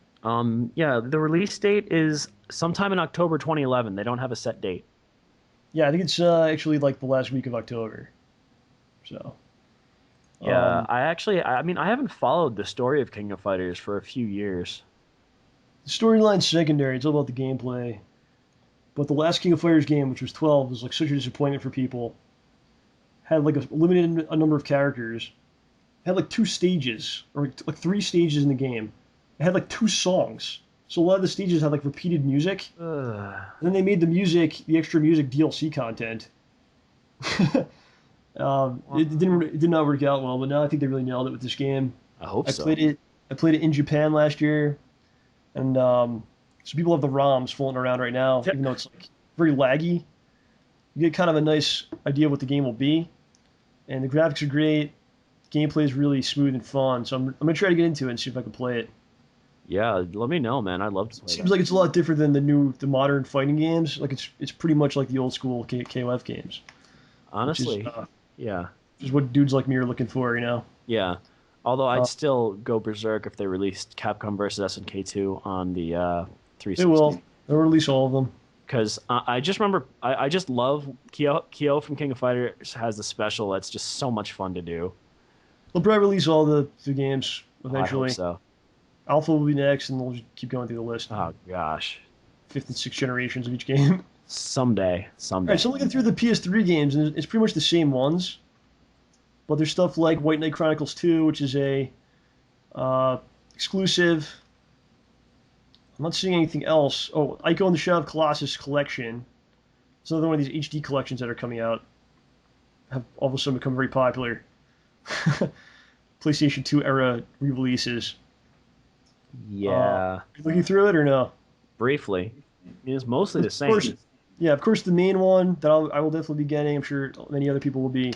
Yeah, the release date is sometime in October 2011. They don't have a set date. Yeah, I think it's actually like the last week of October. So. Yeah, I mean, I haven't followed the story of King of Fighters for a few years. The storyline's secondary. It's all about the gameplay. But the last King of Fighters game, which was 12, was like such a disappointment for people. Had like a limited a number of characters. Had like 2 stages, or like 3 stages in the game. It had like 2 songs. So a lot of the stages had like repeated music. Ugh. And then they made the extra music DLC content. It did not work out well, but now I think they really nailed it with this game. I hope so. I played it in Japan last year, and so people have the ROMs floating around right now, even though it's like very laggy. You get kind of a nice idea of what the game will be, and the graphics are great. Gameplay is really smooth and fun, so I'm gonna try to get into it and see if I can play it. Yeah, let me know, man. I'd love to play Seems that. like it's a lot different than the modern fighting games. Like it's pretty much like the old school KOF games. Honestly, Which is, yeah. which is what dudes like me are looking for, you know. Yeah. Although I'd Uh, still go berserk if they released Capcom versus SNK 2 on the they 360. will. They'll release all of them. Because I just remember, I just love Kyo from King of Fighters has the special that's just so much fun to do. They'll probably release all the games Oh, I hope eventually. so. Alpha will be next, and they'll just keep going through the list. Oh gosh, Fifth and sixth generations of each game. someday, All right, someday. so looking through the PS3 games, and it's pretty much the same ones, but there's stuff like White Knight Chronicles 2, which is a exclusive. I'm not seeing anything else. Oh, Ico and the Shadow of Colossus collection. It's another one of these HD collections that are coming out. Have all of a sudden become very popular. PlayStation 2 era re-releases. Yeah, Looking through it or no? briefly. I mean, it's mostly the Of course, same. yeah. Of course, the main one that I will definitely be getting. I'm sure many other people will be.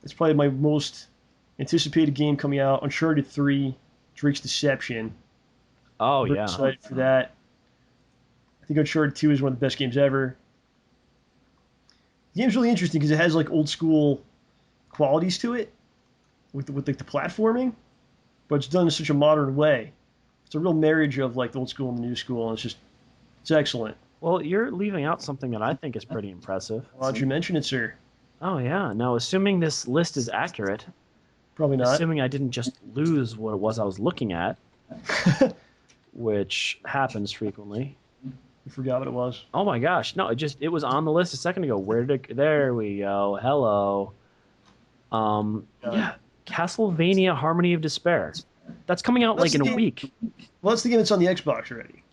It's probably my most anticipated game coming out. Uncharted 3, Drake's Deception. Oh I'm very yeah. excited for that. I think Uncharted 2 is one of the best games ever. The game's really interesting because it has like old school qualities to it with like the platforming, but it's done in such a modern way. It's a real marriage of like the old school and the new school, and it's excellent. Well, you're leaving out something that I think is pretty impressive. Why don't you mention it, sir? Oh yeah. Now, assuming this list is accurate, Probably not. assuming I didn't just lose what it was I was looking at, which happens frequently. I forgot what it was. Oh my gosh. No, it was on the list a second ago. Where did it, there we go. Hello. Yeah, Castlevania Harmony of Despair. That's coming out That's like in the a game. week. Well, that's the game that's on the Xbox already.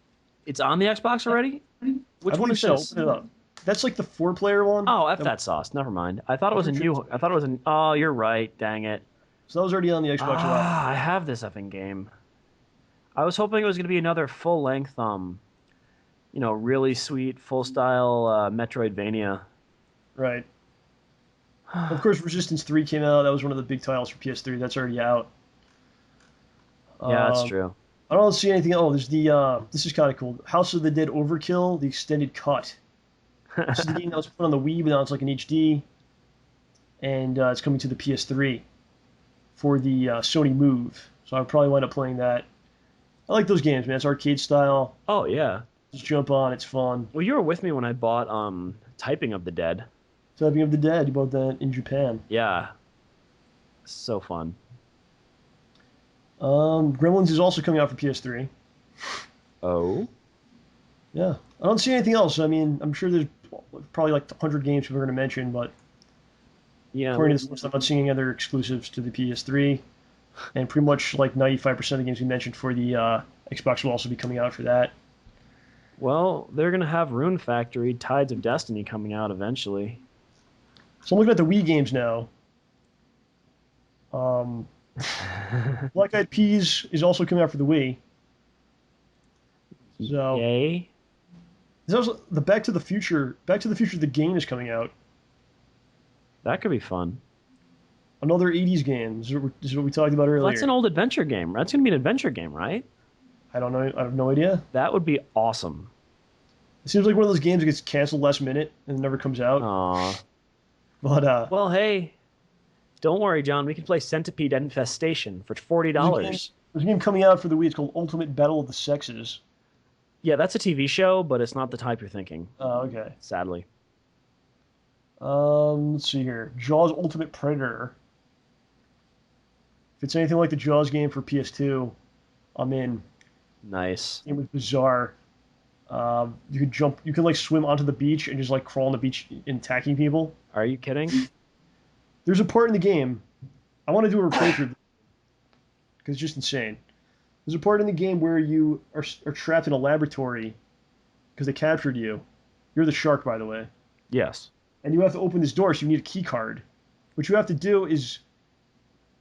It's on the Xbox already? Which I one believe is so. this? Open it up. That's like the four-player one. Oh, F that sauce. Never mind. I thought it was a new. I thought it was an. Oh, you're right. Dang it. So that was already on the Xbox Live. Ah, I have this effing game. I was hoping it was going to be another full length, really sweet, full style Metroidvania. Right. Of course, Resistance 3 came out. That was one of the big titles for PS3. That's already out. Yeah, that's Um, true. I don't see anything. Oh, there's this is kind of cool. House of the Dead Overkill, the extended cut. This is the game that was put on the Wii, but now it's like an HD, and it's coming to the PS3 for the Sony Move. So I'll probably wind up playing that. I like those games, man. It's arcade style. Oh yeah. Just jump on. It's fun. Well, you were with me when I bought Typing of the Dead. Typing of the Dead. You bought that in Japan. Yeah. So fun. Gremlins is also coming out for PS3. Oh. Yeah. I don't see anything else. I mean, I'm sure there's probably like 100 games we're going to mention, but Yeah. according to this list, I'm not seeing any other exclusives to the PS3. And pretty much like 95% of the games we mentioned for the Xbox will also be coming out for that. Well, they're gonna have Rune Factory, Tides of Destiny coming out eventually. So I'm looking at the Wii games now. Um, Black Eyed Peas is also coming out for the Wii. So Yay. there's also the Back to the Future. Back to the Future, the game is coming out. That could be fun. Another 80s game. This is what we talked about earlier. That's an old adventure game. That's gonna be an adventure game, right? I don't know. I have no idea. That would be awesome. It seems like one of those games that gets canceled last minute and never comes out. Aw. But Well, hey, don't worry, John. We can play Centipede Infestation for $40. there's a game coming out for the Wii. It's called Ultimate Battle of the Sexes. Yeah, that's a TV show, but it's not the type you're thinking. Oh, okay. Sadly. Let's see here. Jaws Ultimate Predator. If it's anything like the Jaws game for PS2, I'm in. Nice. It was bizarre. You could jump. You can like swim onto the beach and just like crawl on the beach and attacking people. Are you kidding? There's a part in the game. I want to do a playthrough because it's just insane. There's a part in the game where you are trapped in a laboratory because they captured you. You're the shark, by the way. Yes. And you have to open this door, so you need a key card. What you have to do is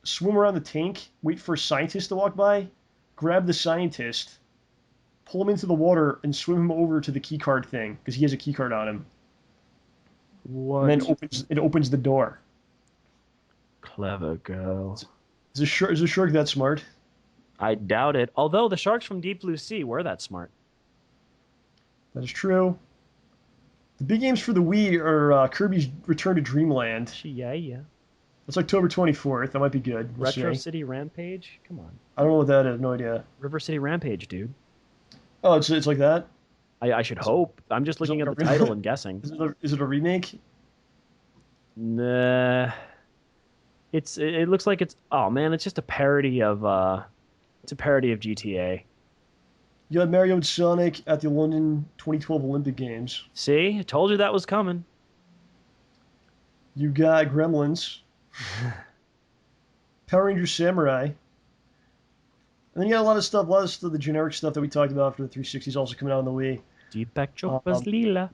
swim around the tank, wait for a scientist to walk by, grab the scientist, pull him into the water, and swim him over to the key card thing because he has a key card on him. What? And then it opens the door. Clever girl. Is a shark that smart? I doubt it. Although the sharks from Deep Blue Sea were that smart. That is true. The big games for the Wii are Kirby's Return to Dreamland. Yeah, yeah. It's October 24th. That might be good. We'll Retro see. City Rampage? Come on. I don't know what that is. No idea. River City Rampage, dude. Oh, it's like that? I should hope. I'm just Is it looking like at the a title and guessing. is it a remake? Nah. It looks like it's oh man, it's just a parody of GTA. You had Mario and Sonic at the London 2012 Olympic Games. See? I told you that was coming. You got Gremlins, Power Rangers Samurai, and then you got a lot of stuff, the generic stuff that we talked about for the 360 is also coming out on the Wii. Deepak Chopra's Leela.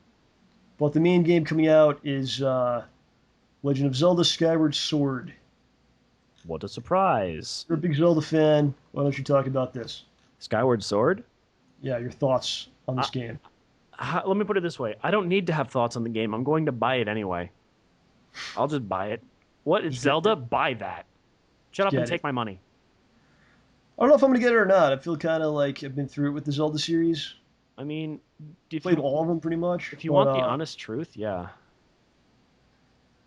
But the main game coming out is Legend of Zelda Skyward Sword. What a surprise. You're a big Zelda fan. Why don't you talk about this? Skyward Sword? Yeah, your thoughts on this game. Let me put it this way. I don't need to have thoughts on the game. I'm going to buy it anyway. I'll just buy it. What is Zelda? Buy that. Shut up and take my money. I don't know if I'm going to get it or not. I feel kind of like I've been through it with the Zelda series. I mean, Played all of them pretty much. If you want the honest truth, yeah.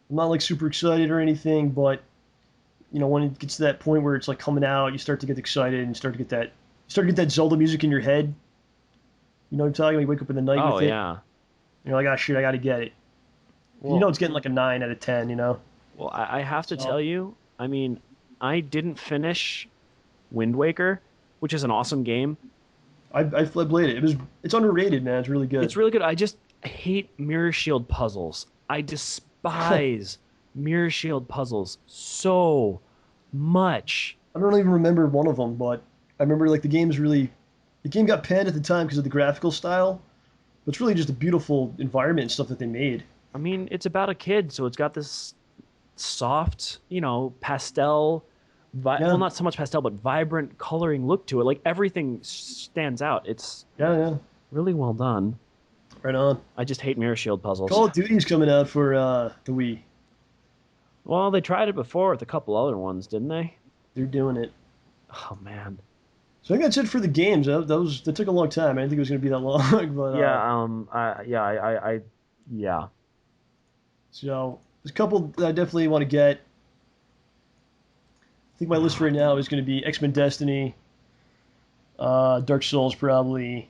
I'm not like super excited or anything, but you know, when it gets to that point where it's like coming out, you start to get excited and start to get that Zelda music in your head. You know what I'm talking about? You wake up in the night with it. Oh, yeah. And you're like, oh shit, I got to get it. Well, you know it's getting like a 9 out of 10, you know? Well, I have to tell you, I mean, I didn't finish Wind Waker, which is an awesome game. I played it. It's underrated, man. It's really good. It's really good. I just hate Mirror Shield puzzles. I despise Mirror Shield puzzles so much. I don't even remember one of them, but I remember like the game got panned at the time because of the graphical style. But it's really just a beautiful environment and stuff that they made. I mean, it's about a kid, so it's got this soft, pastel, well, not so much pastel, but vibrant coloring look to it. Like everything stands out. It's really well done. Right on. I just hate Mirror Shield puzzles. Call of Duty's coming out for the Wii. Well, they tried it before with a couple other ones, didn't they? They're doing it. Oh man. So I think that's it for the games. That took a long time. I didn't think it was going to be that long. But yeah. So there's a couple that I definitely want to get. I think my list right now is going to be X-Men Destiny, Dark Souls probably,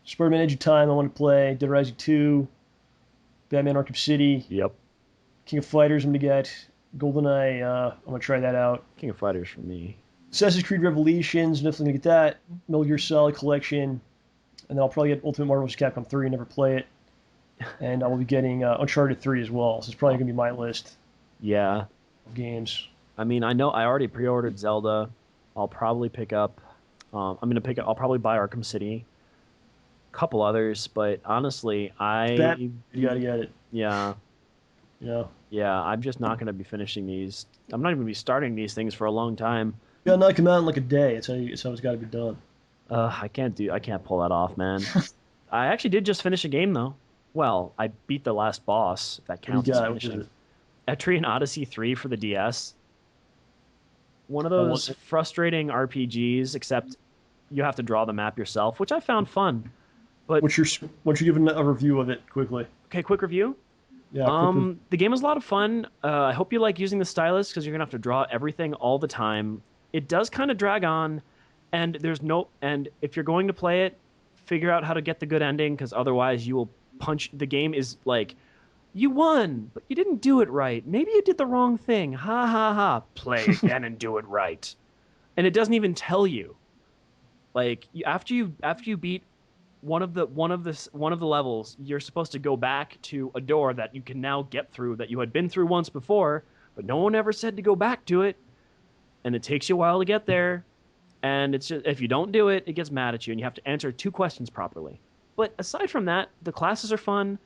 Spider-Man Edge of Time I want to play, Dead Rising 2, Batman Arkham City. Yep. King of Fighters I'm going to get, GoldenEye, I'm going to try that out. King of Fighters for me. Assassin's Creed Revelations, definitely going to get that. Metal Gear Solid Collection, and then I'll probably get Ultimate Marvel vs. Capcom 3, never play it. And I will be getting Uncharted 3 as well, so it's probably going to be my list of games. I mean, I know I already pre-ordered Zelda. I'll probably pick up. I'll probably buy Arkham City. A couple others, but honestly, You gotta get it. Yeah. Yeah. I'm just not going to be finishing these. I'm not even going to be starting these things for a long time. You gotta knock them out in like a day. It's how it's got to be done. I can't pull that off, man. I actually did just finish a game though. Well, I beat the last boss. If that counts as finishing. Etrian Odyssey 3 for the DS. One of those frustrating RPGs, except you have to draw the map yourself, which I found fun. But what's you give a review of it quickly? Okay, quick review. Yeah. The game was a lot of fun. I hope you like using the stylus because you're gonna have to draw everything all the time. It does kind of drag on, and if you're going to play it, figure out how to get the good ending because otherwise you will punch. The game is like, you won, but you didn't do it right. Maybe you did the wrong thing. Ha ha ha. Play again and do it right. And it doesn't even tell you. Like after you beat one of the levels, you're supposed to go back to a door that you can now get through that you had been through once before, but no one ever said to go back to it. And it takes you a while to get there. And it's just, if you don't do it, it gets mad at you and you have to answer 2 questions properly. But aside from that, the classes are fun.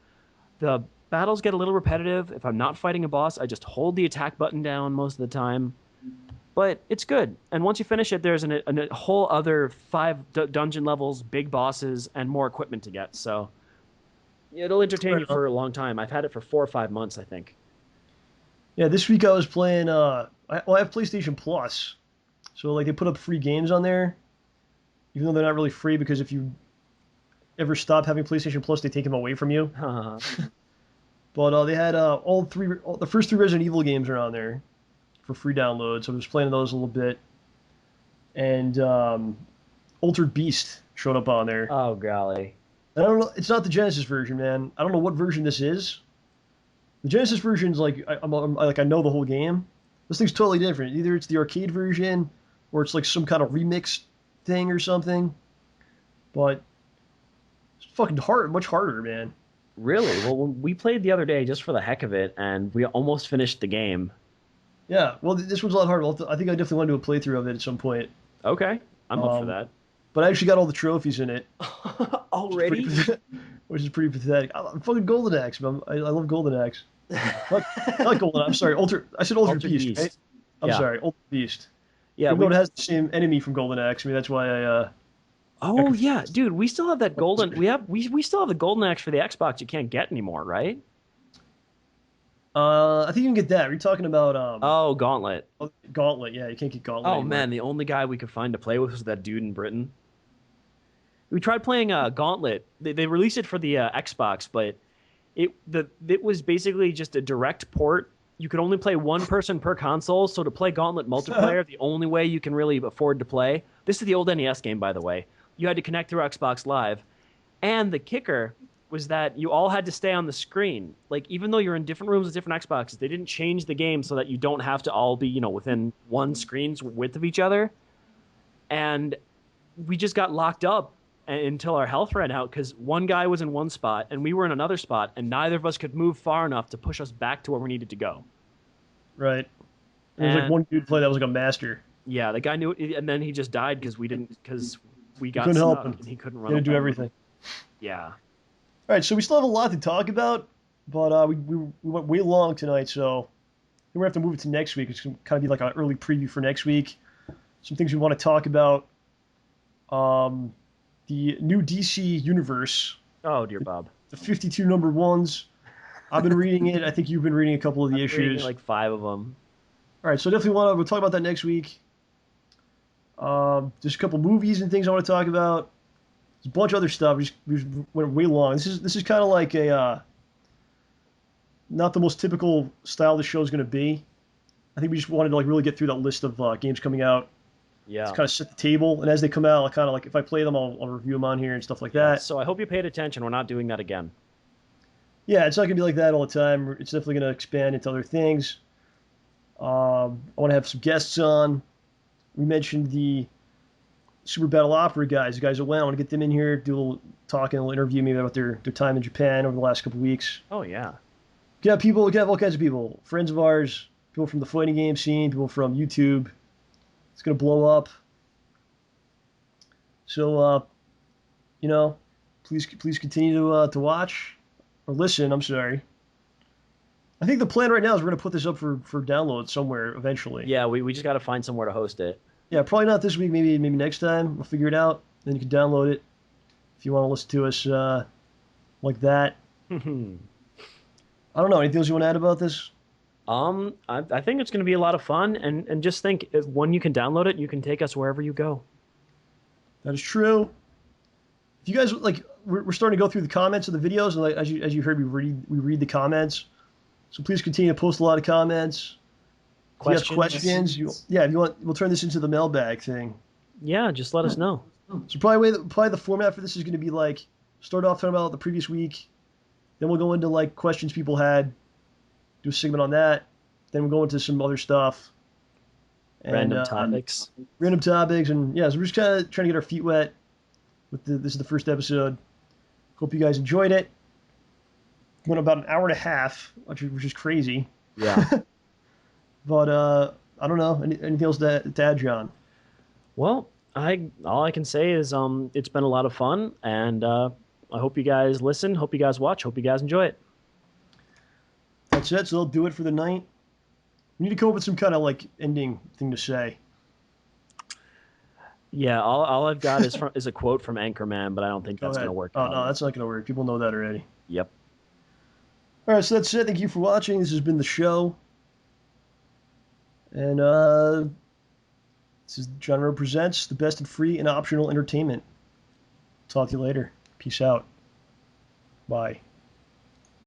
The battles get a little repetitive. If I'm not fighting a boss, I just hold the attack button down most of the time. But it's good. And once you finish it, there's a whole other 5 dungeon levels, big bosses, and more equipment to get. So it'll entertain you for a long time. I've had it for 4 or 5 months, I think. Yeah, this week I was playing. I have PlayStation Plus, so like they put up free games on there, even though they're not really free because if you ever stop having PlayStation Plus, they take them away from you. But they had the first three Resident Evil games are on there for free download. So I was playing those a little bit, and Altered Beast showed up on there. Oh golly. I don't know. It's not the Genesis version, man. I don't know what version this is. The Genesis version is like I know the whole game. This thing's totally different. Either it's the arcade version, or it's like some kind of remix thing or something. But it's fucking hard, much harder, man. Really? Well, we played the other day just for the heck of it, and we almost finished the game. Yeah. Well, this one's a lot harder. I think I definitely want to do a playthrough of it at some point. Okay, I'm up for that. But I actually got all the trophies in it. Already? Which is pretty pathetic. I'm fucking Golden Axe, man. I love Golden Axe. Not Golden. I'm sorry. I said Altered Beast. Right? I'm sorry. Altered Beast. Yeah. Even though it has the same enemy from Golden Axe. I mean, that's why I. Oh yeah, dude. We still have that golden. We still have the Golden Axe for the Xbox. You can't get anymore, right? I think you can get that. Are you talking about Oh, Gauntlet. Gauntlet? Yeah, you can't get Gauntlet. Oh anymore. man, the only guy we could find to play with was that dude in Britain. We tried playing Gauntlet. They released it for the Xbox, but it was basically just a direct port. You could only play one person per console, so to play Gauntlet multiplayer, the only way you can really afford to play. This is the old NES game, by the way. You had to connect through Xbox Live, and the kicker was that you all had to stay on the screen. Like, even though you're in different rooms with different Xboxes, they didn't change the game so that you don't have to all be, within one screen's width of each other. And we just got locked up until our health ran out because one guy was in one spot and we were in another spot, and neither of us could move far enough to push us back to where we needed to go. Right. There was like one dude play that was like a master. Yeah, the guy knew it, and then he just died because we got couldn't help stuck him. and he couldn't He run. had to do everything. Yeah. All right, so we still have a lot to talk about, but we went way long tonight, so we're going to have to move it to next week. It's going to kind of be like an early preview for next week. Some things we want to talk about. The new DC universe. Oh, dear Bob. The 52 number ones. I've been reading it. I think you've been reading a couple of the issues. Like 5 of them. All right, so definitely we'll talk about that next week. There's a couple movies and things I want to talk about. There's a bunch of other stuff. We just went way long. This is kind of like a not the most typical style the show's going to be. I think we just wanted to like really get through that list of games coming out. Yeah. To kind of set the table, and as they come out, I'll kind of like if I play them, I'll review them on here and stuff like that. So I hope you paid attention. We're not doing that again. Yeah, it's not gonna be like that all the time. It's definitely gonna expand into other things. I want to have some guests on. We mentioned the Super Battle Opera guys, the guys that went. I want to get them in here, do a little talking, a little interview maybe about their time in Japan over the last couple of weeks. Oh yeah. We can have all kinds of people, friends of ours, people from the fighting game scene, people from YouTube. It's gonna blow up. So, please continue to watch or listen. I'm sorry. I think the plan right now is we're gonna put this up for download somewhere eventually. Yeah, we just got to find somewhere to host it. Yeah, probably not this week. Maybe next time. We'll figure it out. Then you can download it if you want to listen to us like that. I don't know. Anything else you want to add about this? I think it's going to be a lot of fun, and just think, when you can download it, you can take us wherever you go. That is true. If you guys like, we're starting to go through the comments of the videos, and like, as you heard, we read the comments. So please continue to post a lot of comments. If you have questions, if you want, we'll turn this into the mailbag thing. Yeah, just let us know. So probably the format for this is going to be like start off talking about the previous week, then we'll go into like questions people had. Do a segment on that. Then we'll go into some other stuff. And, random topics. And yeah, so we're just kind of trying to get our feet wet. This is the first episode. Hope you guys enjoyed it. Went about an hour and a half, which is crazy. Yeah. But I don't know. Anything else to add, John? Well, all I can say is it's been a lot of fun, and I hope you guys listen. Hope you guys watch. Hope you guys enjoy it. That's it. So they'll do it for the night. We need to come up with some kind of like ending thing to say. Yeah, all I've got is a quote from Anchorman, but I don't think that's going to work. Oh no, that's not going to work. People know that already. Yep. All right, so that's it. Thank you for watching. This has been the show, and this is John Rambo Presents the best in free and optional entertainment. Talk to you later. Peace out. Bye.